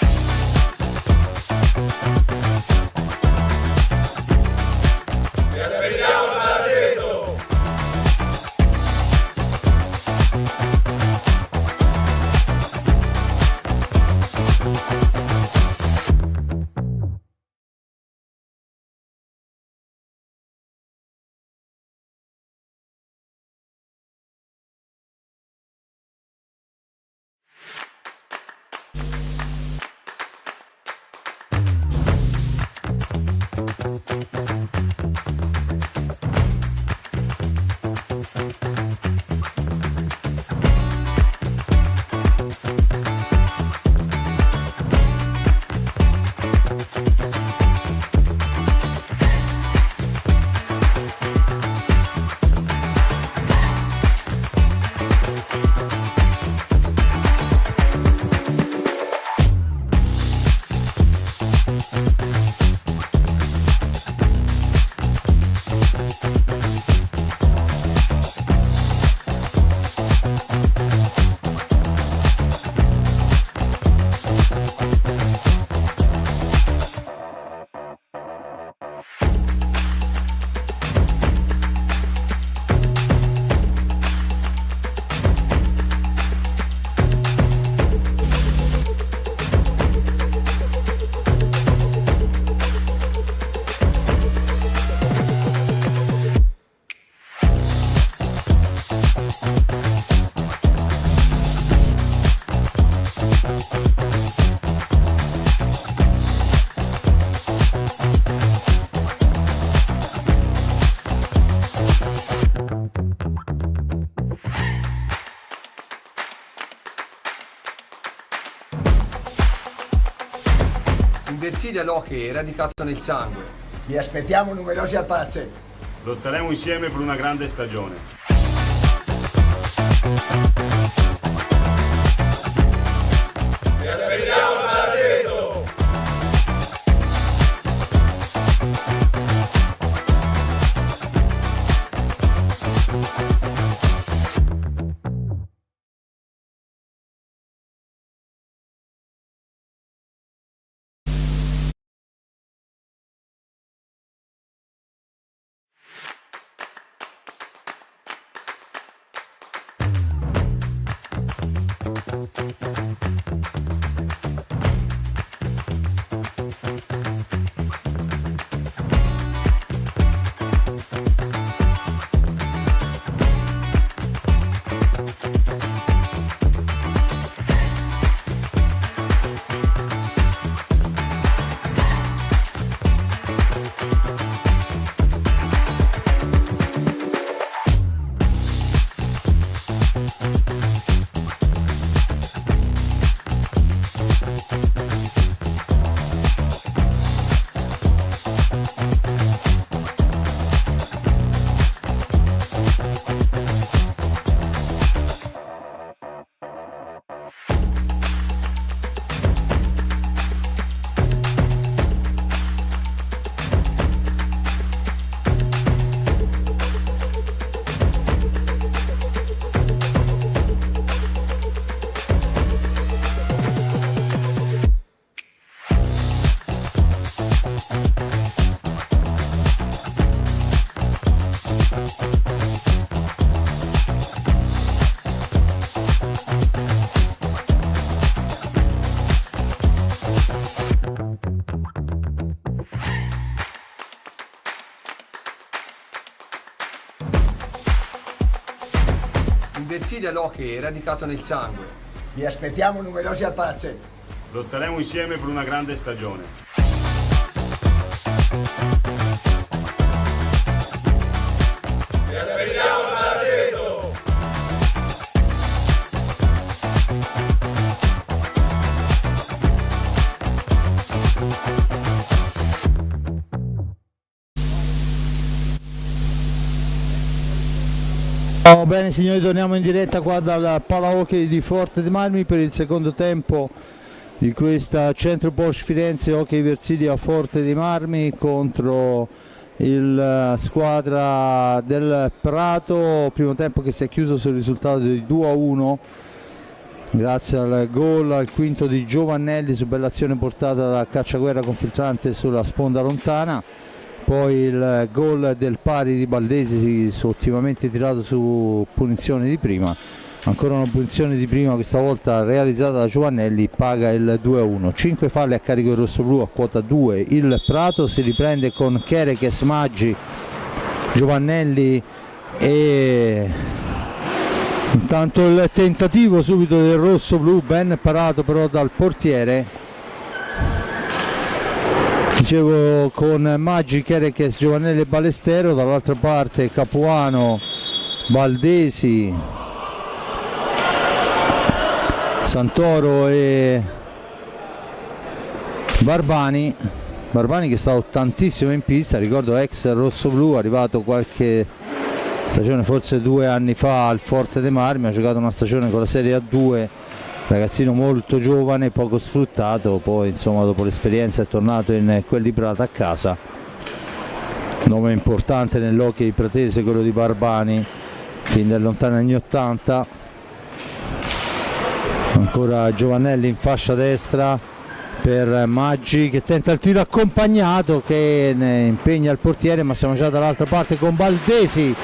Inverside l'hockey è radicato nel sangue. Vi aspettiamo numerosi al palazzetto. Lotteremo insieme per una grande stagione. Inversite l'hockey radicato nel sangue. Vi aspettiamo numerosi al palazzetto. Lotteremo insieme per una grande stagione. Oh, bene signori, torniamo in diretta qua dal Palahockey di Forte dei Marmi per il secondo tempo di questa Centro Porsche Firenze Hockey Versilia Forte dei Marmi contro il squadra del Prato. Primo tempo che si è chiuso sul risultato di 2-1 grazie al gol al quinto di Giovannelli su bella azione portata da Cacciaguerra con filtrante sulla sponda lontana. Poi il gol del pari di Baldesi ottimamente tirato su punizione di prima, ancora una punizione di prima questa volta realizzata da Giovannelli, paga il 2-1. 5 falli a carico del rossoblù a quota 2, il Prato si riprende con Kerekes, Maggi, Giovannelli e intanto il tentativo subito del rossoblù, ben parato però dal portiere. Dicevo con Maggi, Kerekes, Giovannelli e Ballestero, dall'altra parte Capuano, Baldesi, Santoro e Barbani che è stato tantissimo in pista, ricordo ex rossoblù, arrivato qualche stagione, forse 2 anni fa al Forte dei Marmi, ha giocato una stagione con la Serie A2, ragazzino molto giovane, poco sfruttato, poi insomma dopo l'esperienza è tornato in quel di Prato a casa. Nome importante nell'hockey pratese quello di Barbani, fin dai lontani anni 80. Ancora Giovannelli in fascia destra per Maggi che tenta il tiro accompagnato, che ne impegna il portiere, ma siamo già dall'altra parte con Baldesi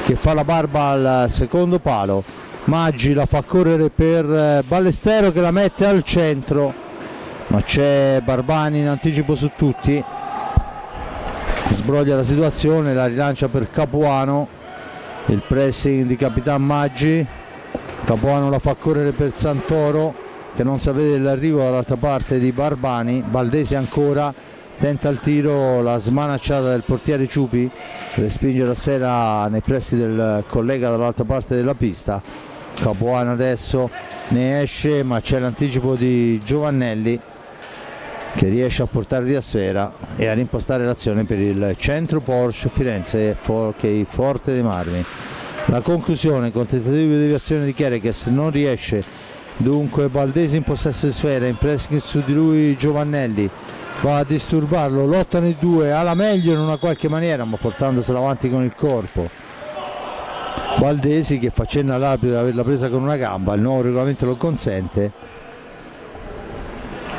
che fa la barba al secondo palo. Maggi la fa correre per Ballestero che la mette al centro, ma c'è Barbani in anticipo su tutti, sbroglia la situazione, la rilancia per Capuano, il pressing di Capitan Maggi, Capuano la fa correre per Santoro che non sa vedere l'arrivo dall'altra parte di Barbani. Baldesi ancora tenta il tiro, la smanacciata del portiere Ciupi, respinge la sfera nei pressi del collega dall'altra parte della pista. Capuano adesso ne esce, ma c'è l'anticipo di Giovannelli che riesce a portare via sfera e a rimpostare l'azione per il Centro Porsche Firenze Hockey Forte dei Marmi. La conclusione con tentativo di deviazione di Kerekes non riesce, dunque Baldesi in possesso di sfera, in pressing su di lui Giovannelli, va a disturbarlo, lottano i due alla meglio in una qualche maniera ma portandosela avanti con il corpo. Baldesi che fa cenno all'arbitro di averla presa con una gamba, il nuovo regolamento lo consente,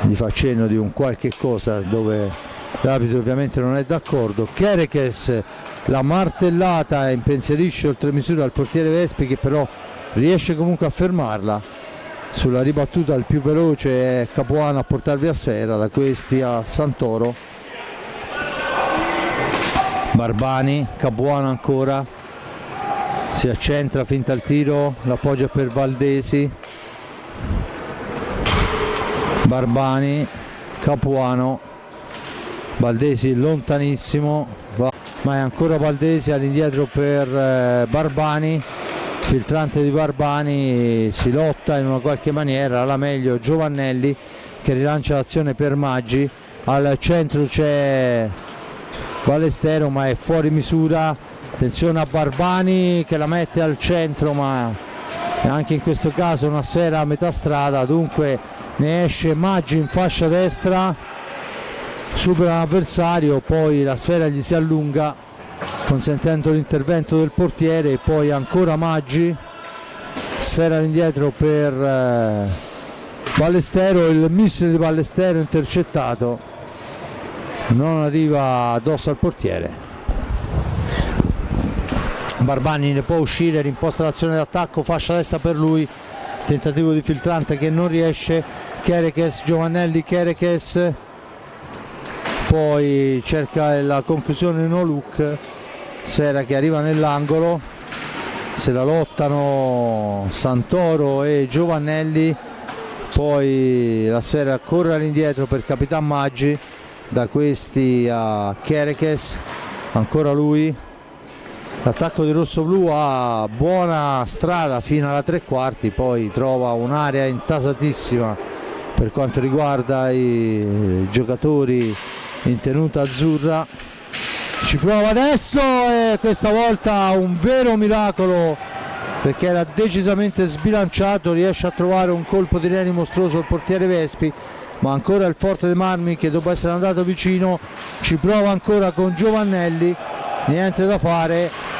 gli fa cenno di un qualche cosa dove l'arbitro ovviamente non è d'accordo. Kerekes la martellata impensierisce oltre misura il portiere Vespi che però riesce comunque a fermarla. Sulla ribattuta il più veloce è Capuano a portar via sfera, da questi a Santoro. Barbani, Capuano ancora, si accentra, finta il tiro, l'appoggia per Baldesi, Barbani, Capuano, Baldesi lontanissimo, ma è ancora Baldesi all'indietro per Barbani, filtrante di Barbani, si lotta in una qualche maniera, alla meglio Giovannelli che rilancia l'azione per Maggi, al centro c'è Ballestero ma è fuori misura. Attenzione a Barbani che la mette al centro, ma anche in questo caso una sfera a metà strada, dunque ne esce Maggi in fascia destra, supera l'avversario, poi la sfera gli si allunga consentendo l'intervento del portiere e poi ancora Maggi, sfera all'indietro per Ballestero, il missile di Ballestero intercettato, non arriva addosso al portiere. Barbani ne può uscire, rimposta l'azione d'attacco, fascia destra per lui, tentativo di filtrante che non riesce, Kerekes, Giovannelli, Kerekes, poi cerca la conclusione no look, sfera che arriva nell'angolo, se la lottano Santoro e Giovannelli, poi la sfera corre all'indietro per Capitan Maggi, da questi a Kerekes, ancora lui. L'attacco di rossoblu ha buona strada fino alla tre quarti, poi trova un'area intasatissima per quanto riguarda i giocatori in tenuta azzurra. Ci prova adesso e questa volta un vero miracolo, perché era decisamente sbilanciato, riesce a trovare un colpo di reni mostruoso il portiere Vespi, ma ancora il Forte dei Marmi che dopo essere andato vicino ci prova ancora con Giovannelli, niente da fare.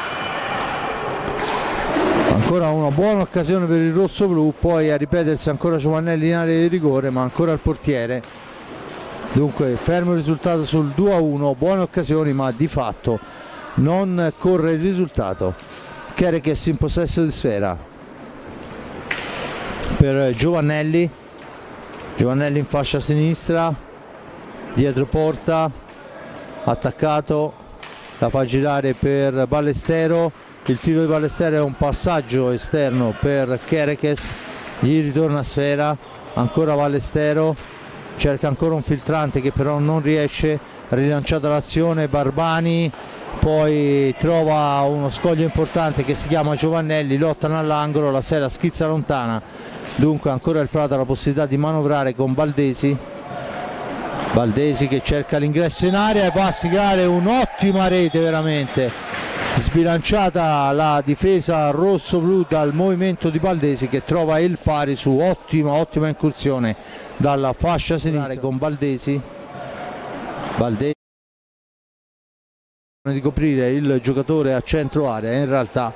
Ancora una buona occasione per il rossoblu, poi a ripetersi ancora Giovannelli in area di rigore, ma ancora il portiere. Dunque fermo il risultato sul 2-1, buone occasioni ma di fatto non corre il risultato. Kerekes in possesso di sfera per Giovannelli, Giovannelli in fascia sinistra, dietro porta, attaccato, la fa girare per Ballestero, il tiro di Ballestero è un passaggio esterno per Kerekes, gli ritorna a sfera, ancora Ballestero, cerca ancora un filtrante che però non riesce, rilanciata l'azione, Barbani poi trova uno scoglio importante che si chiama Giovannelli, lottano all'angolo, la sfera schizza lontana, dunque ancora il Prato ha la possibilità di manovrare con Baldesi, Baldesi che cerca l'ingresso in area e va a siglare un'ottima rete, veramente sbilanciata la difesa rosso-blu dal movimento di Baldesi che trova il pari su ottima incursione dalla fascia sinistra con Baldesi di coprire il giocatore a centro area, in realtà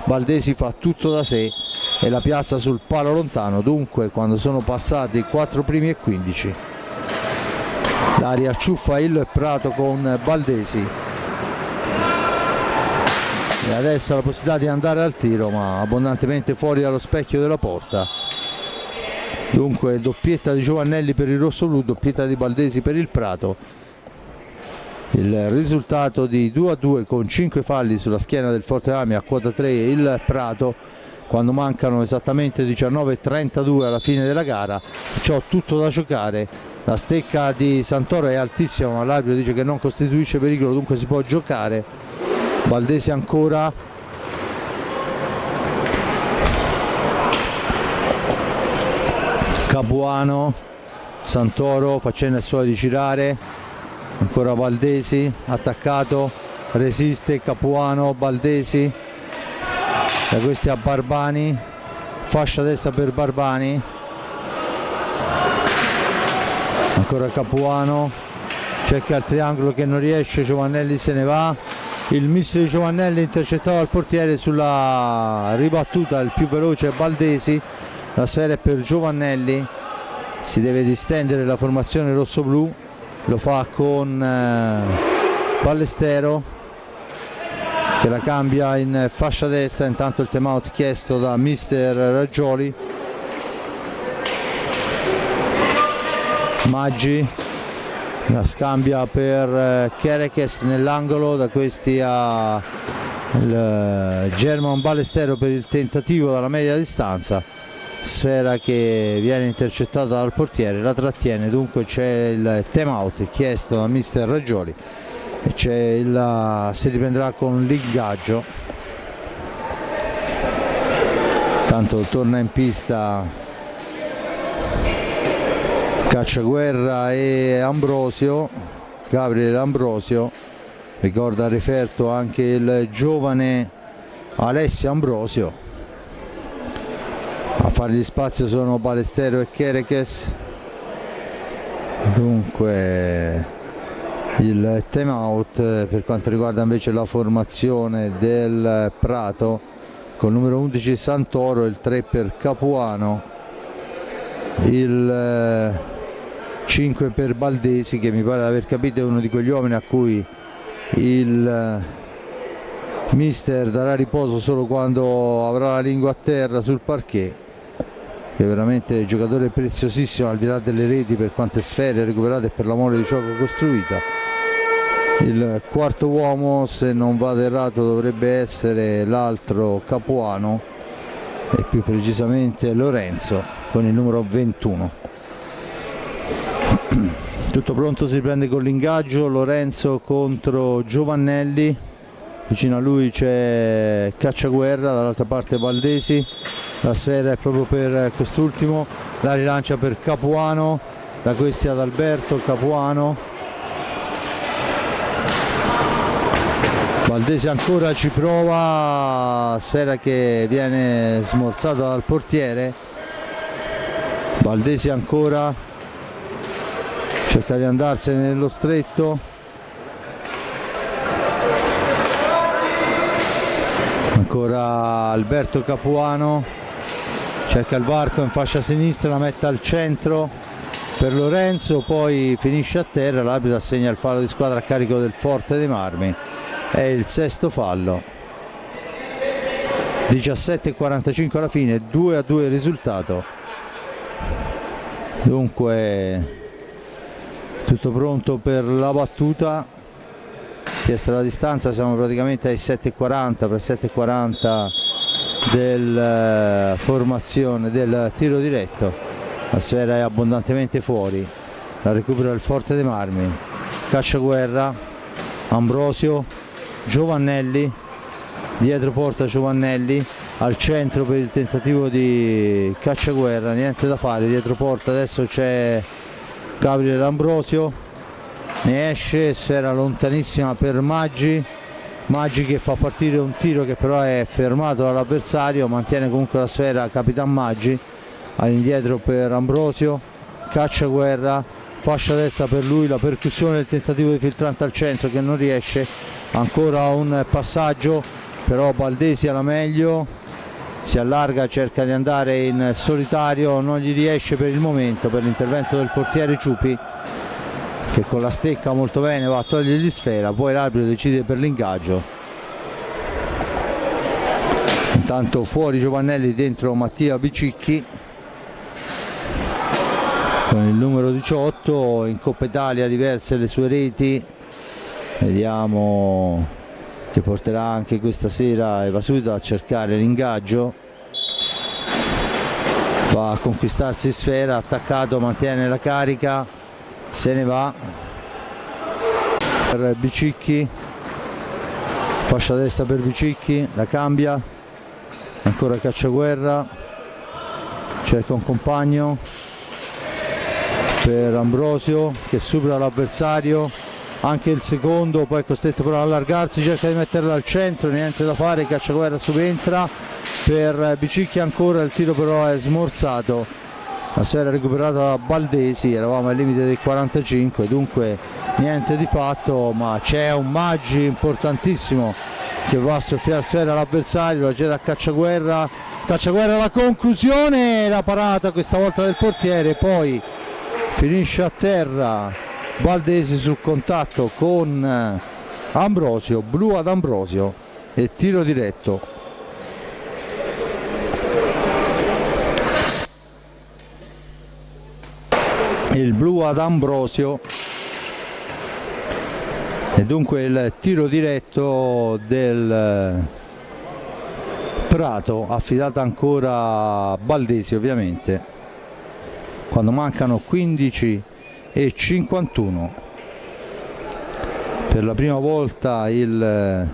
Baldesi fa tutto da sé e la piazza sul palo lontano, dunque quando sono passati 4 primi e 15 l'aria acciuffa il Prato con Baldesi e adesso ha la possibilità di andare al tiro ma abbondantemente fuori dallo specchio della porta. Dunque doppietta di Giovannelli per il rossoblu, doppietta di Baldesi per il Prato. Il risultato di 2-2 con 5 falli sulla schiena del Forte Marmi, a quota 3 il Prato, quando mancano esattamente 19:32 alla fine della gara. C'ho tutto da giocare, la stecca di Santoro è altissima ma l'arbitro dice che non costituisce pericolo, dunque si può giocare. Baldesi ancora, Capuano, Santoro facendo il suo di girare, ancora Baldesi, attaccato, resiste Capuano, Baldesi, da questi a Barbani, fascia destra per Barbani, ancora Capuano, cerca il triangolo che non riesce, Giovannelli se ne va, il misto di Giovannelli intercettato dal portiere, sulla ribattuta il più veloce è Baldesi, la sfera è per Giovannelli, si deve distendere la formazione rosso-blu, lo fa con Ballestero che la cambia in fascia destra, intanto il time out chiesto da mister Raggioli. Maggi la scambia per Kerekes nell'angolo, da questi a German Ballestero per il tentativo dalla media distanza, sfera che viene intercettata dal portiere, la trattiene, dunque c'è il time out chiesto da mister Raggioli e si riprenderà con l'ingaggio. Tanto torna in pista Cacciaguerra e Ambrosio, Gabriele Ambrosio, ricorda a referto anche il giovane Alessio Ambrosio. A fargli spazio sono Ballestero e Kerekes, dunque il time out per quanto riguarda invece la formazione del Prato, con il numero 11 Santoro, il 3 per Capuano, il 5 per Baldesi, che mi pare di aver capito è uno di quegli uomini a cui il mister darà riposo solo quando avrà la lingua a terra sul parquet, che è veramente giocatore preziosissimo al di là delle reti per quante sfere recuperate e per la mole di gioco costruita. Il quarto uomo, se non vado errato, dovrebbe essere l'altro Capuano, e più precisamente Lorenzo con il numero 21. Tutto pronto, si prende con l'ingaggio. Lorenzo contro Giovannelli, vicino a lui c'è Cacciaguerra, dall'altra parte Valdesi. La sfera è proprio per quest'ultimo, la rilancia per Capuano, da questi ad Alberto. Capuano, Valdesi ancora ci prova, sfera che viene smorzata dal portiere. Valdesi ancora cerca di andarsene nello stretto, ancora Alberto Capuano, cerca il varco in fascia sinistra, la mette al centro per Lorenzo, poi finisce a terra. L'arbitro assegna il fallo di squadra a carico del Forte dei Marmi. È il sesto fallo. 17:45 alla fine, 2-2 il risultato. Dunque tutto pronto per la battuta. Chiesta la distanza, siamo praticamente ai 7:40, per 7:40 del formazione del tiro diretto. La sfera è abbondantemente fuori, la recupera il Forte dei Marmi. Cacciaguerra, Ambrosio, Giovannelli, dietro porta Giovannelli, al centro per il tentativo di Cacciaguerra, niente da fare, dietro porta adesso c'è Gabriele Ambrosio, ne esce, sfera lontanissima per Maggi che fa partire un tiro che però è fermato dall'avversario, mantiene comunque la sfera Capitan Maggi, all'indietro per Ambrosio. Cacciaguerra, fascia destra per lui, la percussione del tentativo di filtrante al centro che non riesce, ancora un passaggio, però Valdesi alla meglio, si allarga, cerca di andare in solitario, non gli riesce per il momento, per l'intervento del portiere Ciupi che con la stecca molto bene va a togliergli sfera, poi l'arbitro decide per l'ingaggio. Intanto fuori Giovannelli, dentro Mattia Bicicchi con il numero 18, in Coppa Italia diverse le sue reti, vediamo che porterà anche questa sera Evasuito a cercare l'ingaggio. Va a conquistarsi sfera, attaccato, mantiene la carica, se ne va per Bicicchi, fascia destra per Bicicchi, la cambia, ancora Cacciaguerra, cerca un compagno per Ambrosio che supera l'avversario, anche il secondo, poi è costretto però ad allargarsi, cerca di metterla al centro, niente da fare, Cacciaguerra subentra per Bicicchi ancora, il tiro però è smorzato, la sfera recuperata da Valdesi, eravamo al limite dei 45, dunque niente di fatto, ma c'è un Maggi importantissimo che va a soffiare sfera all'avversario, la getta a Cacciaguerra, Cacciaguerra la conclusione, la parata questa volta del portiere, poi finisce a terra Valdesi sul contatto con Ambrosio, blu ad Ambrosio e tiro diretto. Il blu ad Ambrosio e dunque il tiro diretto del Prato, affidato ancora a Valdesi ovviamente, quando mancano 15:51. Per la prima volta il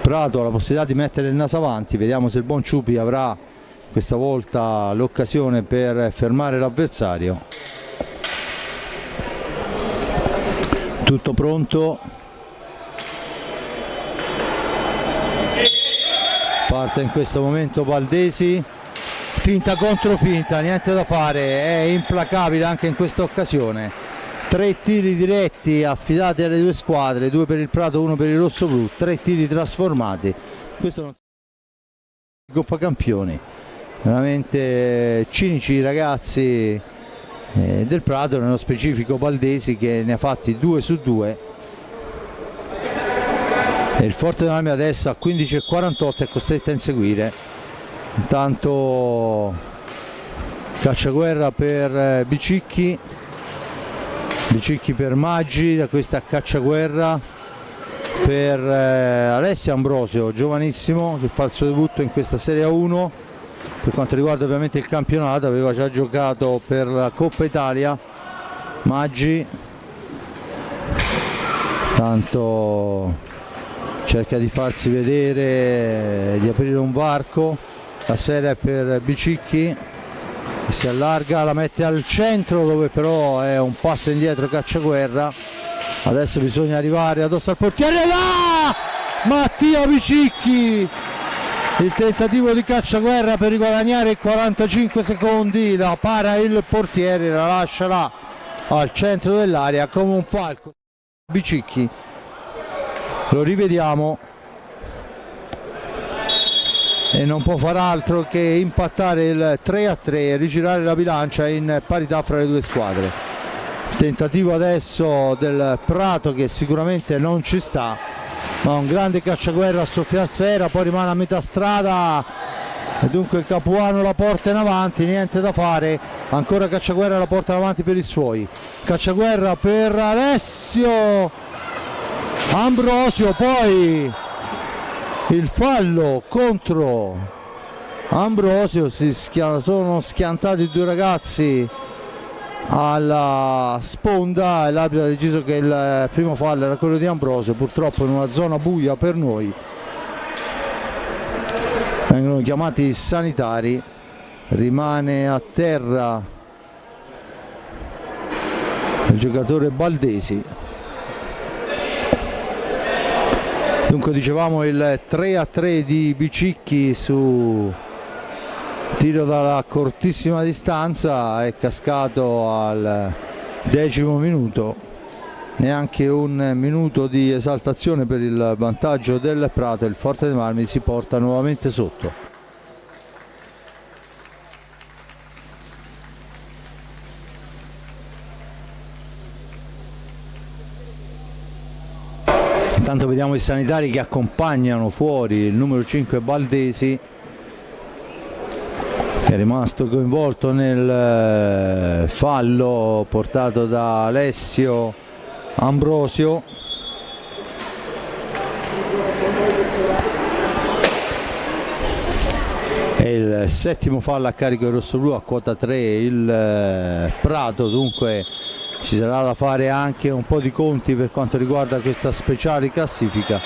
Prato ha la possibilità di mettere il naso avanti, vediamo se il buon Ciupi avrà questa volta l'occasione per fermare l'avversario. Tutto pronto, parte in questo momento Valdesi, finta contro finta, niente da fare, è implacabile anche in questa occasione. 3 tiri diretti affidati alle due squadre, 2 per il Prato, 1 per il rossoblu, 3 tiri trasformati. Questo non è Coppa Campioni, veramente cinici i ragazzi del Prato, nello specifico Valdesi che ne ha fatti 2 su 2. E il Forte dei Marmi adesso a 15:48 è costretto a inseguire. Intanto Cacciaguerra per Bicicchi, Bicicchi per Maggi, da questa Cacciaguerra per Alessio Ambrosio, giovanissimo, che fa il suo debutto in questa Serie A1. Per quanto riguarda ovviamente il campionato, aveva già giocato per la Coppa Italia. Maggi tanto cerca di farsi vedere, di aprire un varco. La sfera è per Bicicchi, che si allarga, la mette al centro, dove però è un passo indietro Cacciaguerra. Adesso bisogna arrivare addosso al portiere, là! Mattia Bicicchi, il tentativo di Cacciaguerra per riguadagnare 45 secondi, la para il portiere, la lascia là al centro dell'area come un falco. Bicicchi, lo rivediamo, e non può far altro che impattare il 3-3 e rigirare la bilancia in parità fra le due squadre. Tentativo adesso del Prato, che sicuramente non ci sta, ma un grande Cacciaguerra a soffiar sfera, poi rimane a metà strada e dunque Capuano la porta in avanti, niente da fare, ancora Cacciaguerra la porta in avanti per i suoi. Cacciaguerra per Alessio Ambrosio, poi il fallo contro Ambrosio, sono schiantati due ragazzi alla sponda e l'arbitro ha deciso che il primo fallo era quello di Ambrosio, purtroppo in una zona buia per noi. Vengono chiamati i sanitari, rimane a terra il giocatore Baldesi. Dunque dicevamo il 3-3 di Bicicchi su tiro dalla cortissima distanza, è cascato al 10° minuto, neanche un minuto di esaltazione per il vantaggio del Prato, il Forte dei Marmi si porta nuovamente sotto. Intanto vediamo i sanitari che accompagnano fuori il numero 5 Baldesi, che è rimasto coinvolto nel fallo portato da Alessio Ambrosio. È il 7° fallo a carico del rossoblu, a quota 3 il Prato, dunque ci sarà da fare anche un po' di conti per quanto riguarda questa speciale classifica.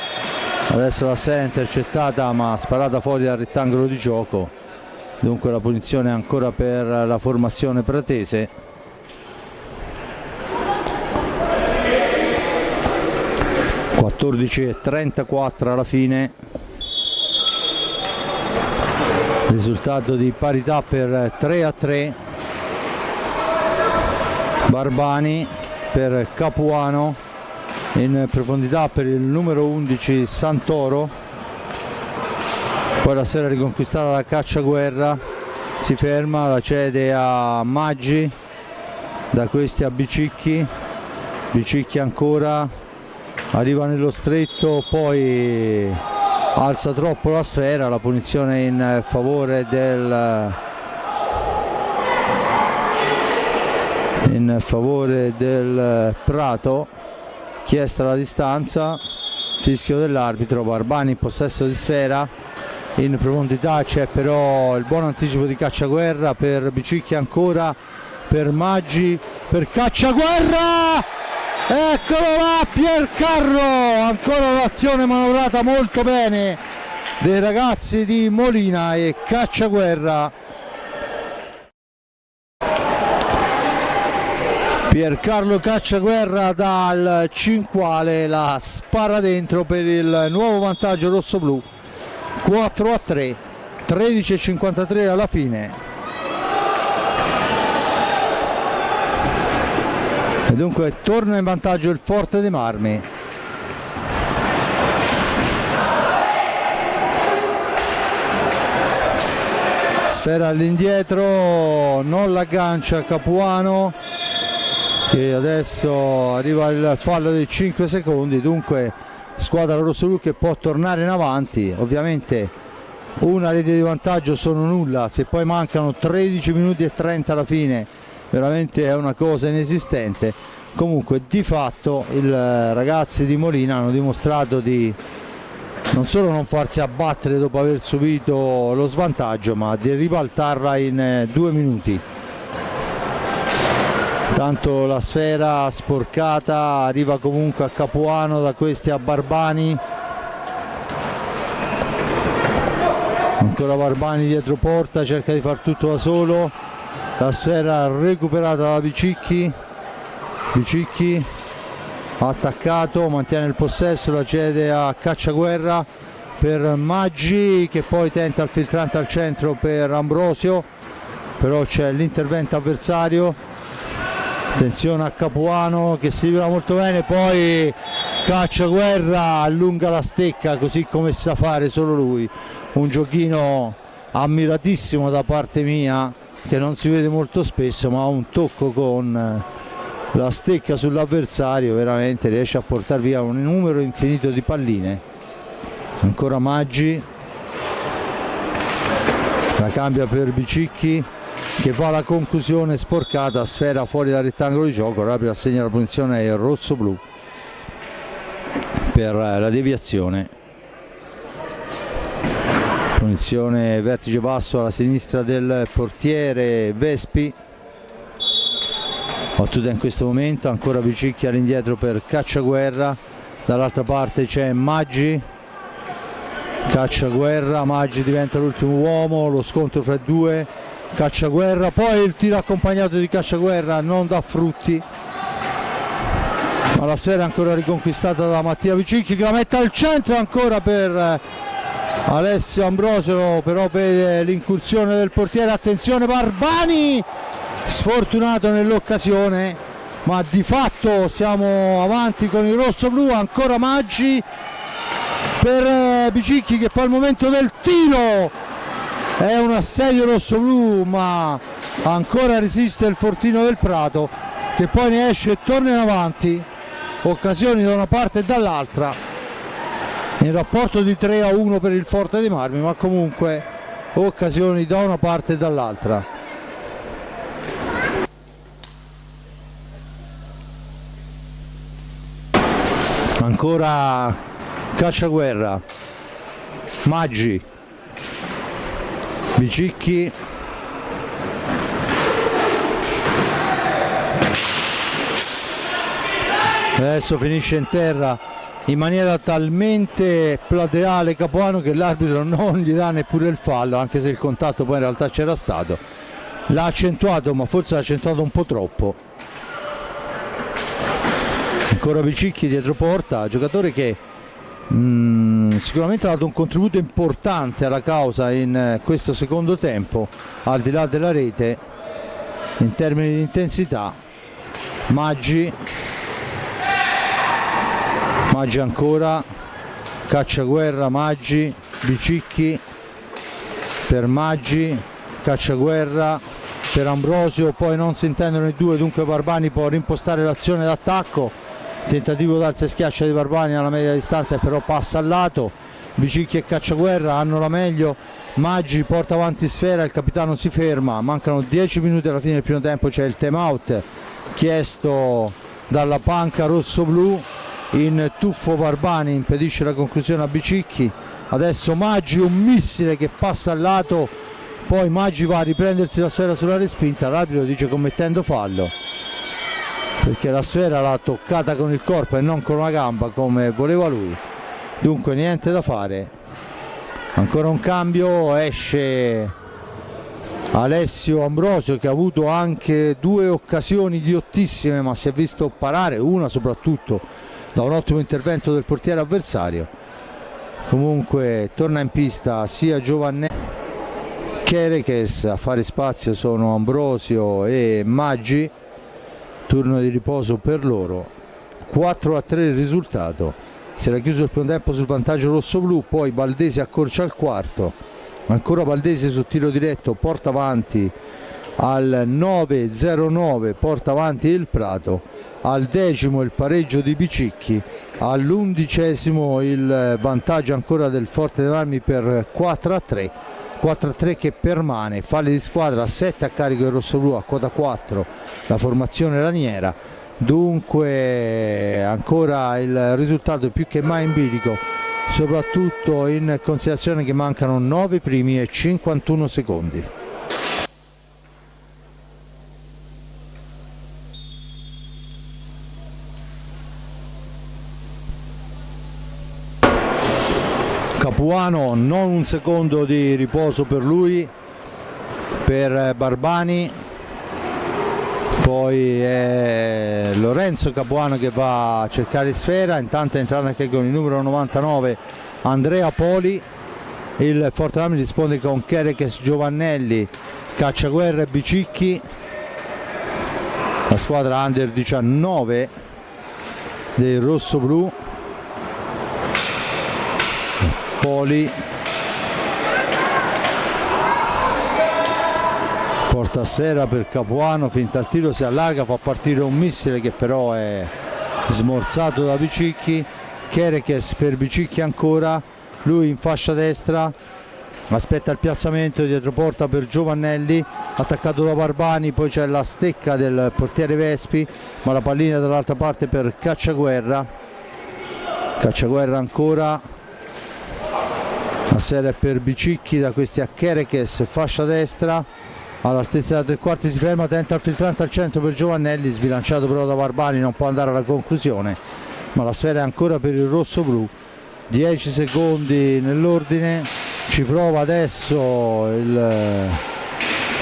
Adesso la sfera è intercettata ma sparata fuori dal rettangolo di gioco, dunque la punizione è ancora per la formazione pratese. (14:34) alla fine, risultato di parità per 3-3. Barbani per Capuano, in profondità per il numero 11 Santoro, poi la sfera riconquistata da Cacciaguerra, si ferma, la cede a Maggi, da questi a Bicicchi, Bicicchi ancora, arriva nello stretto, poi alza troppo la sfera, la punizione in favore del Prato, chiesta la distanza, fischio dell'arbitro. Barbani in possesso di sfera, in profondità c'è però il buon anticipo di Cacciaguerra per Bicicchi, ancora per Maggi, per Cacciaguerra, eccolo là Piercarlo, ancora l'azione manovrata molto bene dei ragazzi di Molina e Cacciaguerra. Piercarlo Cacciaguerra dal cinquale la spara dentro per il nuovo vantaggio rossoblu, 4-3, 13:53 alla fine. E dunque torna in vantaggio il Forte dei Marmi. Sfera all'indietro, non l'aggancia Capuano, che adesso arriva il fallo di 5 secondi, dunque squadra rossoblu che può tornare in avanti. Ovviamente una rete di vantaggio sono nulla, se poi mancano 13 minuti e 30 alla fine veramente è una cosa inesistente. Comunque di fatto i ragazzi di Molina hanno dimostrato di non solo non farsi abbattere dopo aver subito lo svantaggio, ma di ribaltarla in 2 minuti. Tanto la sfera sporcata arriva comunque a Capuano, da questi a Barbani. Ancora Barbani dietro porta, cerca di far tutto da solo. La sfera recuperata da Bicicchi. Bicicchi attaccato, mantiene il possesso, la cede a Cacciaguerra per Maggi, che poi tenta il filtrante al centro per Ambrosio, però c'è l'intervento avversario. Attenzione a Capuano che si libera molto bene, poi Cacciaguerra allunga la stecca così come sa fare solo lui. Un giochino ammiratissimo da parte mia, che non si vede molto spesso, ma un tocco con la stecca sull'avversario veramente riesce a portare via un numero infinito di palline. Ancora Maggi, la cambia per Bicicchi che va alla conclusione, sporcata, sfera fuori dal rettangolo di gioco. Rapida assegna la punizione ai rosso-blu per la deviazione. Punizione vertice basso alla sinistra del portiere Vespi. Battuta in questo momento, ancora Bicicchi all'indietro per Cacciaguerra, dall'altra parte c'è Maggi. Cacciaguerra, Maggi diventa l'ultimo uomo, lo scontro fra i due. Cacciaguerra, poi il tiro accompagnato di Cacciaguerra non dà frutti, ma la sfera è ancora riconquistata da Mattia Bicicchi che la mette al centro ancora per Alessio Ambrosio, però vede l'incursione del portiere. Attenzione Barbani, sfortunato nell'occasione, ma di fatto siamo avanti con il rosso-blu. Ancora Maggi per Bicicchi che poi al momento del tiro è un assedio rosso-blu, ma ancora resiste il Fortino del Prato, che poi ne esce e torna in avanti. Occasioni da una parte e dall'altra, in rapporto di 3-1 per il Forte dei Marmi, ma comunque occasioni da una parte e dall'altra. Ancora Cacciaguerra, Maggi, Bicicchi, adesso finisce in terra in maniera talmente plateale Capuano che l'arbitro non gli dà neppure il fallo, anche se il contatto poi in realtà c'era stato. L'ha accentuato, ma forse l'ha accentuato un po' troppo. Ancora Bicicchi dietro porta, giocatore che sicuramente ha dato un contributo importante alla causa in questo secondo tempo, al di là della rete, in termini di intensità. Maggi ancora, Cacciaguerra, Maggi, Bicicchi per Maggi, Cacciaguerra per Ambrosio, poi non si intendono i due, dunque Barbani può rimpostare l'azione d'attacco. Tentativo d'alza e schiaccia di Barbani alla media distanza, però passa al lato. Bicicchi e Cacciaguerra hanno la meglio. Maggi porta avanti sfera, il capitano si ferma, mancano 10 minuti alla fine del primo tempo, c'è il time out chiesto dalla panca rosso-blu. In tuffo Barbani impedisce la conclusione a Bicicchi. Adesso Maggi, un missile che passa al lato, poi Maggi va a riprendersi la sfera sulla respinta, l'arbitro dice commettendo fallo, perché la sfera l'ha toccata con il corpo e non con una gamba come voleva lui, dunque niente da fare. Ancora un cambio, esce Alessio Ambrosio che ha avuto anche 2 occasioni diottissime, ma si è visto parare, una soprattutto da un ottimo intervento del portiere avversario. Comunque torna in pista sia Giovannelli che Chereches, a fare spazio sono Ambrosio e Maggi. Turno di riposo per loro, 4-3 il risultato. Si era chiuso il primo tempo sul vantaggio rosso-blu, poi Baldesi accorcia al quarto, ancora Baldesi sul tiro diretto, porta avanti al 9-0-9, porta avanti il Prato, al 10° il pareggio di Bicicchi, all'11° il vantaggio ancora del Forte dei Marmi per 4-3. 4-3 che permane, falli di squadra, 7 a carico del rossoblu, a quota 4 la formazione raniera. dunque ancora il risultato è più che mai in bilico, soprattutto in considerazione che mancano 9 primi e 51 secondi. Capuano, non un secondo di riposo per lui, per Barbani, poi è Lorenzo Capuano che va a cercare sfera, intanto è entrato anche con il numero 99 Andrea Poli, il Forte Marmi risponde con Kerekes, Giovannelli, Cacciaguerra e Bicicchi, la squadra under 19 del rosso-blu. Poli porta sfera per Capuano, finta il tiro, si allarga, fa partire un missile che però è smorzato da Bicicchi. Kerekes per Bicicchi ancora, lui in fascia destra, aspetta il piazzamento dietro porta per Giovannelli, attaccato da Barbani, poi c'è la stecca del portiere Vespi, ma la pallina dall'altra parte per Cacciaguerra. Cacciaguerra ancora, la serie per Bicicchi, da questi a Kerekes, fascia destra, all'altezza da tre quarti si ferma, tenta il filtrante al centro per Giovannelli, sbilanciato però da Barbani, non può andare alla conclusione, ma la sfera è ancora per il rosso-blu. 10 secondi nell'ordine, ci prova adesso il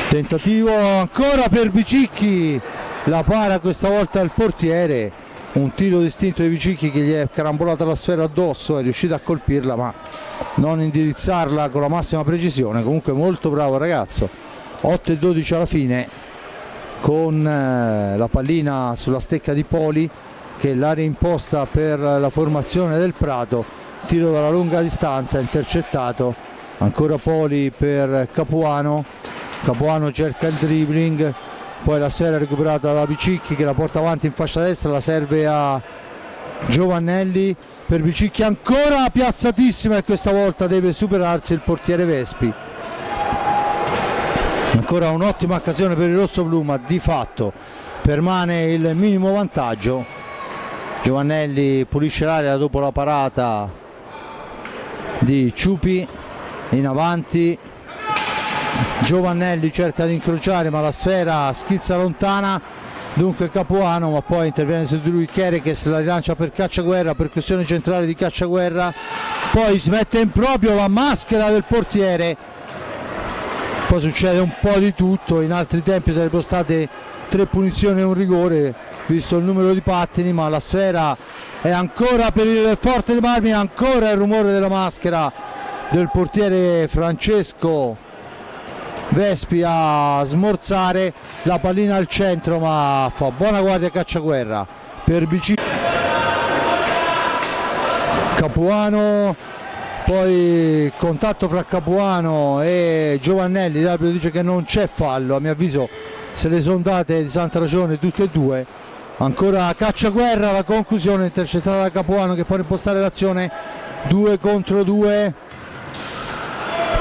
tentativo, ancora per Bicicchi, la para questa volta il portiere, un tiro distinto di Bicicchi che gli è carambolata la sfera addosso, è riuscito a colpirla ma non indirizzarla con la massima precisione, comunque molto bravo ragazzo. 8-12 alla fine, con la pallina sulla stecca di Poli che è l'area imposta per la formazione del Prato, tiro dalla lunga distanza intercettato, ancora Poli per Capuano, Capuano cerca il dribbling, poi la sfera recuperata da Bicicchi che la porta avanti in fascia destra, la serve a Giovannelli per Bicicchi, ancora piazzatissima e questa volta deve superarsi il portiere Vespi. Ancora un'ottima occasione per il rosso-blu, ma di fatto permane il minimo vantaggio. Giovannelli pulisce l'area dopo la parata di Ciupi, in avanti Giovannelli cerca di incrociare ma la sfera schizza lontana, dunque Capuano, ma poi interviene su di lui Kerekes, la rilancia per Cacciaguerra, percussione centrale di Cacciaguerra, poi smette in proprio la maschera del portiere, poi succede un po' di tutto, in altri tempi sarebbero state 3 punizioni e un rigore visto il numero di pattini, ma la sfera è ancora per il Forte dei Marmi, ancora il rumore della maschera del portiere Francesco Vespi a smorzare, la pallina al centro ma fa buona guardia Cacciaguerra per Bicicchi. Capuano, poi contatto fra Capuano e Giovannelli, l'arbitro dice che non c'è fallo, a mio avviso se le sono date di santa ragione tutte e due. Ancora Cacciaguerra, la conclusione intercettata da Capuano che può impostare l'azione 2 contro 2,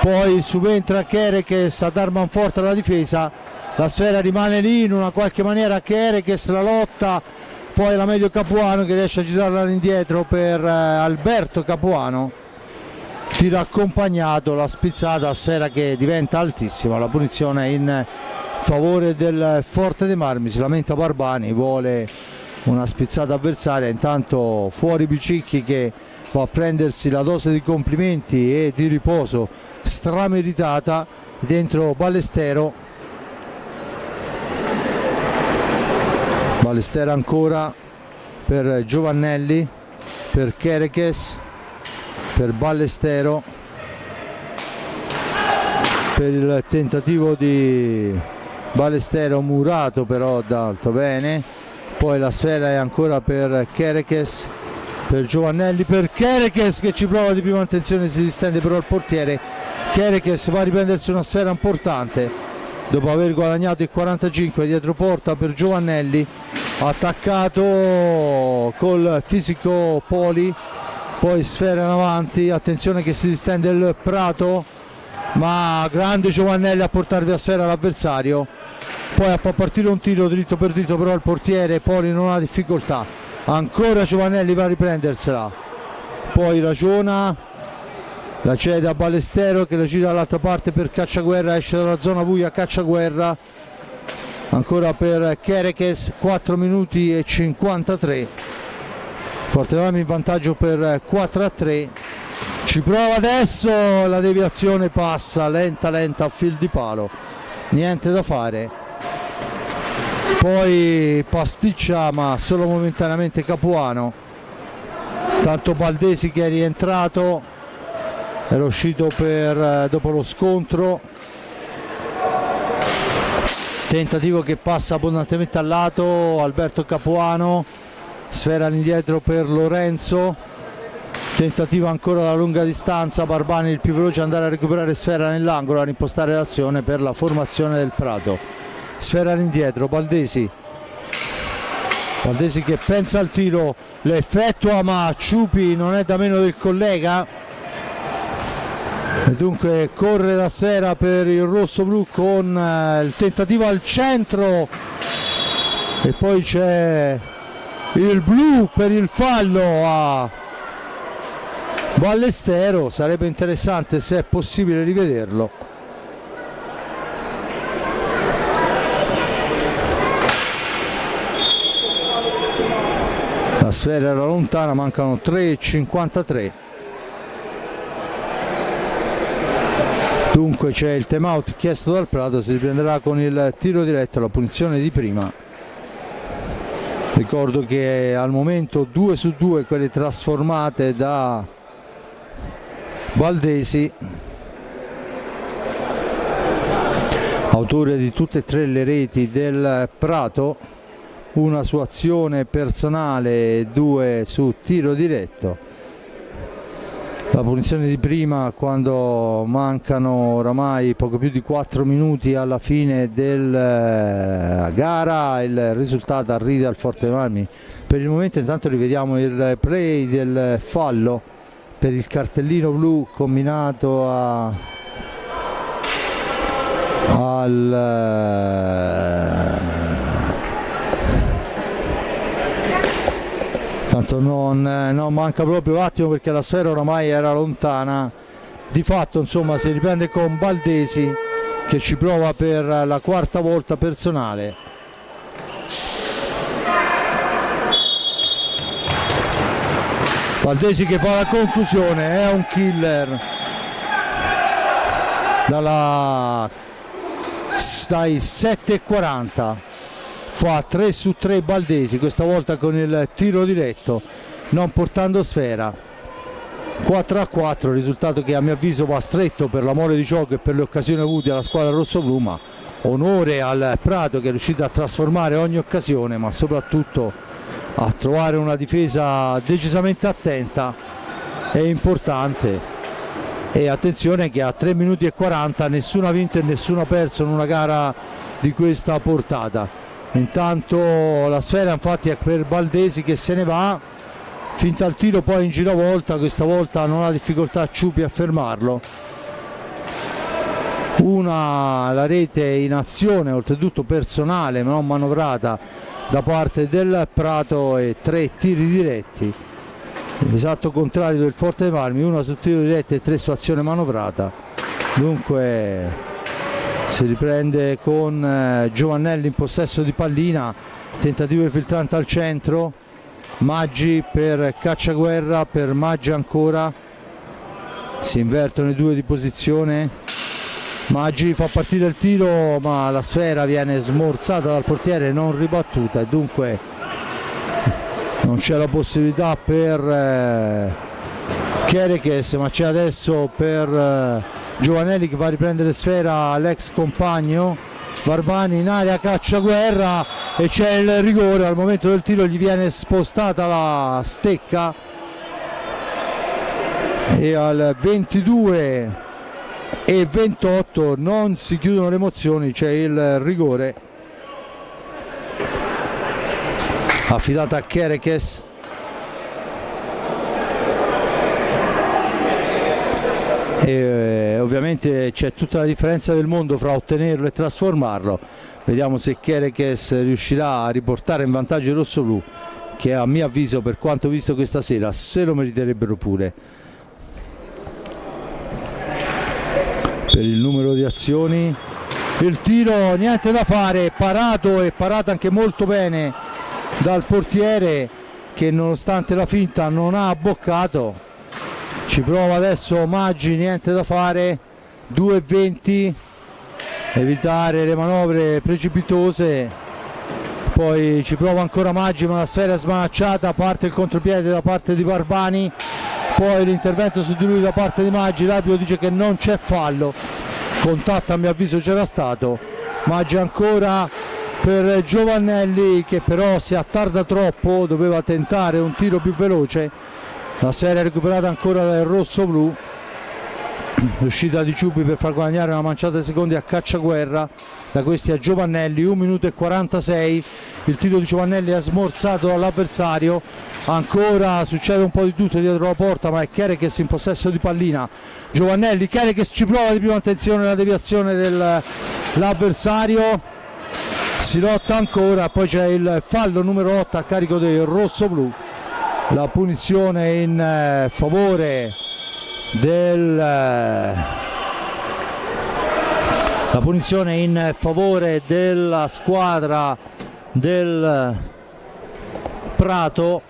poi subentra Kerekes a dar manforte alla difesa, la sfera rimane lì in una qualche maniera, Kerekes la lotta, poi la medio Capuano che riesce a girarla all'indietro per Alberto Capuano, tiro accompagnato, la spizzata, sfera che diventa altissima, la punizione in favore del Forte dei Marmi, si lamenta Barbani, vuole una spizzata avversaria, intanto fuori Bicicchi che va a prendersi la dose di complimenti e di riposo strameritata, dentro Ballestero, Ballestero ancora per Giovannelli, per Kerekes, per Ballestero, per il tentativo di Ballestero murato però d'alto bene, poi la sfera è ancora per Kerekes, per Giovannelli, per Kerekes che ci prova di prima intenzione, si distende però il portiere, Kerekes va a riprendersi una sfera importante dopo aver guadagnato il 45 dietro porta per Giovannelli, attaccato col fisico Poli, poi sfera in avanti, attenzione che si distende il Prato, ma grande Giovannelli a portare via sfera l'avversario, poi a far partire un tiro dritto per dritto, però il portiere Poli non ha difficoltà, ancora Giovanelli va a riprendersela, poi ragiona, la cede a Ballestero che la gira dall'altra parte per Cacciaguerra, esce dalla zona buia Cacciaguerra, ancora per Kerekes, 4 minuti e 53, Fortemarmi in vantaggio per 4-3, ci prova adesso, la deviazione passa lenta a fil di palo, niente da fare, poi pasticcia ma solo momentaneamente Capuano, tanto Baldesi che è rientrato, era uscito dopo lo scontro, tentativo che passa abbondantemente al lato, Alberto Capuano, sfera all'indietro per Lorenzo, tentativo ancora da lunga distanza, Barbani il più veloce, andare a recuperare sfera nell'angolo, a impostare l'azione per la formazione del Prato, sfera all'indietro, Baldesi che pensa al tiro, lo effettua ma Ciupi non è da meno del collega, e dunque corre la sfera per il rosso-blu con il tentativo al centro e poi c'è il blu per il fallo a Ballestero, sarebbe interessante se è possibile rivederlo. La sfera era lontana, mancano 3,53. Dunque c'è il time out chiesto dal Prato, si riprenderà con il tiro diretto, la punizione di prima. Ricordo che al momento 2 su 2 quelle trasformate da Baldesi, autore di tutte e 3 le reti del Prato, una su azione personale e 2 su tiro diretto. La punizione di prima quando mancano oramai poco più di 4 minuti alla fine della gara, il risultato arriva al Fortemarmi. Per il momento intanto rivediamo il play del fallo per il cartellino blu combinato tanto non manca proprio l'attimo perché la sfera oramai era lontana, di fatto insomma si riprende con Baldesi che ci prova per la 4ª volta personale. Baldesi che fa la conclusione, è un killer dai 7,40, fa 3 su 3 Baldesi, questa volta con il tiro diretto, non portando sfera. 4-4, risultato che a mio avviso va stretto per la mole di gioco e per le occasioni avute alla squadra rossoblu, ma onore al Prato che è riuscito a trasformare ogni occasione, ma soprattutto a trovare una difesa decisamente attenta e importante. E attenzione che a 3 minuti e 40 nessuno ha vinto e nessuno ha perso in una gara di questa portata. Intanto la sfera infatti è per Baldesi che se ne va, finta il tiro, poi in giravolta, questa volta non ha difficoltà Ciupi a fermarlo. La rete in azione, oltretutto personale ma non manovrata da parte del Prato, e 3 tiri diretti, l'esatto contrario del Fortemarmi, 1 su tiro diretto e 3 su azione manovrata. Dunque si riprende con Giovanelli in possesso di pallina, tentativo di filtrante al centro, Maggi per Cacciaguerra, per Maggi ancora, si invertono i due di posizione, Maggi fa partire il tiro ma la sfera viene smorzata dal portiere, non ribattuta, e dunque non c'è la possibilità per Kerekes, ma c'è adesso per Giovanelli che va a riprendere sfera l'ex compagno. Barbani in area, Cacciaguerra, e c'è il rigore, al momento del tiro gli viene spostata la stecca e al 22 e 28 non si chiudono le emozioni, c'è il rigore affidata a Kerekes. E ovviamente c'è tutta la differenza del mondo fra ottenerlo e trasformarlo. Vediamo se Kerekes riuscirà a riportare in vantaggio il rossoblu, che a mio avviso, per quanto visto questa sera, se lo meriterebbero pure. Per il numero di azioni, il tiro, niente da fare, parato, e parato anche molto bene dal portiere, che nonostante la finta non ha abboccato. Ci prova adesso Maggi, niente da fare, 2,20, evitare le manovre precipitose. Poi ci prova ancora Maggi, ma la sfera è smanacciata, parte il contropiede da parte di Barbani, poi l'intervento su di lui da parte di Maggi, l'arbitro dice che non c'è fallo, contatto a mio avviso c'era stato. Maggi ancora per Giovannelli, che però si attarda troppo, doveva tentare un tiro più veloce. La sfera è recuperata ancora dal rosso-blu, l'uscita di Ciupi per far guadagnare una manciata di secondi a Cacciaguerra, da questi a Giovannelli, 1 minuto e 46, il tiro di Giovannelli è smorzato dall'avversario, ancora succede un po' di tutto dietro la porta, ma è Kerekes in possesso di pallina. Giovannelli, Kerekes ci prova di prima, attenzione alla deviazione dell'avversario, si lotta ancora, poi c'è il fallo numero 8 a carico del rosso-blu, la punizione in favore la punizione in favore della squadra del Prato,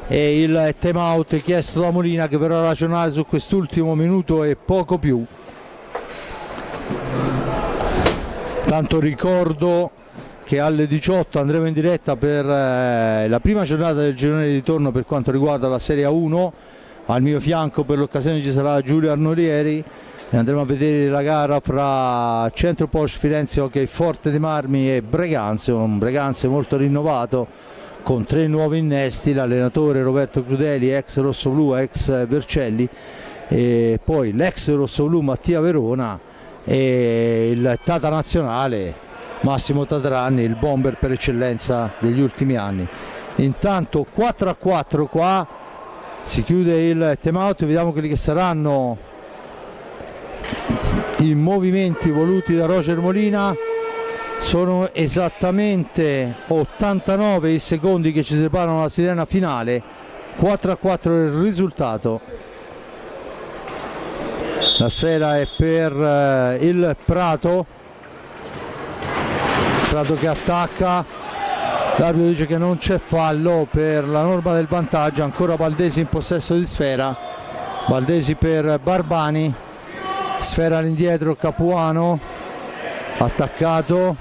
e il time out chiesto da Molina, che verrà a ragionare su quest'ultimo minuto e poco più. Tanto ricordo che alle 18 andremo in diretta per la prima giornata del girone di ritorno per quanto riguarda la Serie A1. Al mio fianco per l'occasione ci sarà Giulio Arnolieri e andremo a vedere la gara fra Centro Porsche Firenze Hockey Forte dei Marmi e Breganze, un Breganze molto rinnovato con 3 nuovi innesti, l'allenatore Roberto Crudeli, ex rossoblu, ex Vercelli, e poi l'ex rossoblu Mattia Verona e il Tata nazionale Massimo Tatarani, il bomber per eccellenza degli ultimi anni. Intanto 4-4 qua, si chiude il time out, vediamo quelli che saranno i movimenti voluti da Roger Molina. Sono esattamente 89 i secondi che ci separano dalla sirena finale, 4-4 il risultato. La sfera è per il Prato che attacca, l'arbitro dice che non c'è fallo per la norma del vantaggio, ancora Baldesi in possesso di sfera, Baldesi per Barbani, sfera all'indietro Capuano, attaccato,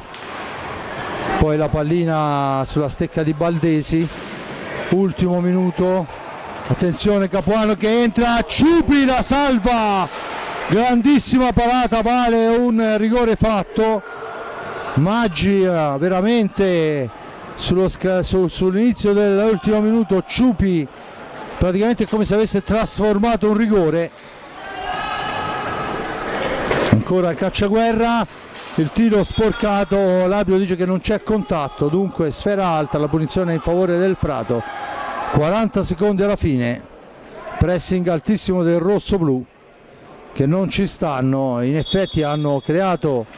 poi la pallina sulla stecca di Baldesi, ultimo minuto, attenzione Capuano che entra, Ciupi la salva, grandissima parata, vale un rigore fatto. Maggi veramente sull'inizio dell'ultimo minuto, Ciupi praticamente come se avesse trasformato un rigore. Ancora Cacciaguerra, il tiro sporcato, l'arbitro dice che non c'è contatto, dunque sfera alta, la punizione in favore del Prato. 40 secondi alla fine, pressing altissimo del rosso-blu che non ci stanno, in effetti hanno creato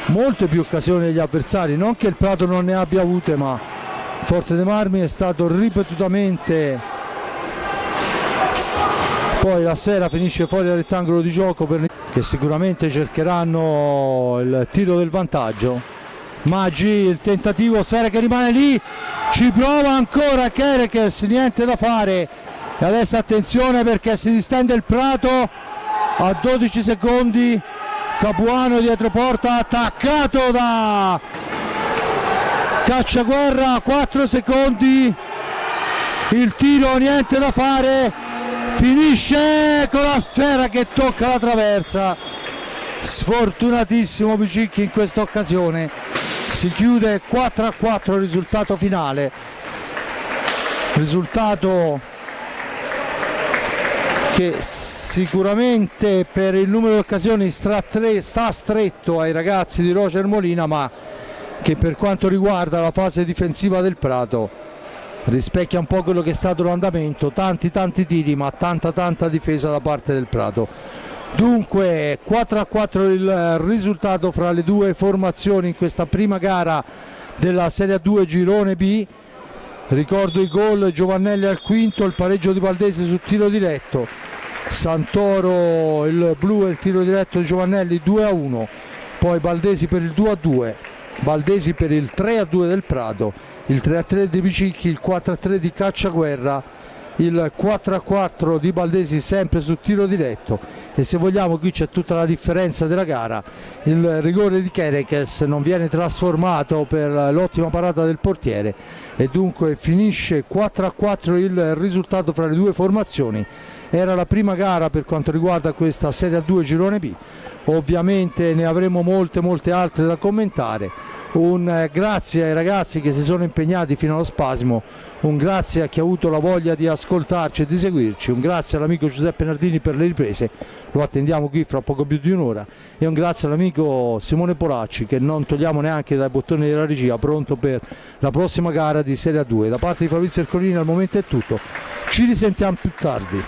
molte più occasioni degli avversari, non che il Prato non ne abbia avute, ma Forte dei Marmi è stato ripetutamente, poi la sfera finisce fuori dal rettangolo di gioco che sicuramente cercheranno il tiro del vantaggio. Maggi, il tentativo, sfera che rimane lì, ci prova ancora Kerekes, niente da fare, e adesso attenzione perché si distende il Prato a 12 secondi, Capuano dietro porta, attaccato da Cacciaguerra, 4 secondi, il tiro niente da fare, finisce con la sfera che tocca la traversa, sfortunatissimo Bicicchi in questa occasione. Si chiude 4-4 il risultato finale, risultato che sicuramente per il numero di occasioni sta stretto ai ragazzi di Roger Molina, ma che per quanto riguarda la fase difensiva del Prato rispecchia un po' quello che è stato l'andamento, tanti tiri ma tanta difesa da parte del Prato. Dunque 4-4 il risultato fra le due formazioni in questa prima gara della Serie A2 Girone B. Ricordo i gol: Giovannelli al quinto, il pareggio di Valdesi sul tiro diretto, Santoro il blu e il tiro diretto di Giovannelli 2-1, poi Valdesi per il 2-2, Valdesi per il 3-2 del Prato, il 3-3 di Picicchi, il 4-3 di Cacciaguerra, il 4-4 di Valdesi sempre sul tiro diretto. E se vogliamo qui c'è tutta la differenza della gara: il rigore di Kerekes non viene trasformato per l'ottima parata del portiere e dunque finisce 4-4 il risultato fra le due formazioni. Era la prima gara per quanto riguarda questa Serie A2 Girone B, ovviamente ne avremo molte altre da commentare. Un grazie ai ragazzi che si sono impegnati fino allo spasimo, un grazie a chi ha avuto la voglia di ascoltarci e di seguirci, un grazie all'amico Giuseppe Nardini per le riprese, lo attendiamo qui fra poco più di un'ora, e un grazie all'amico Simone Polacci che non togliamo neanche dai bottoni della regia, pronto per la prossima gara di Serie A2. Da parte di Fabrizio Ercolini al momento è tutto, ci risentiamo più tardi.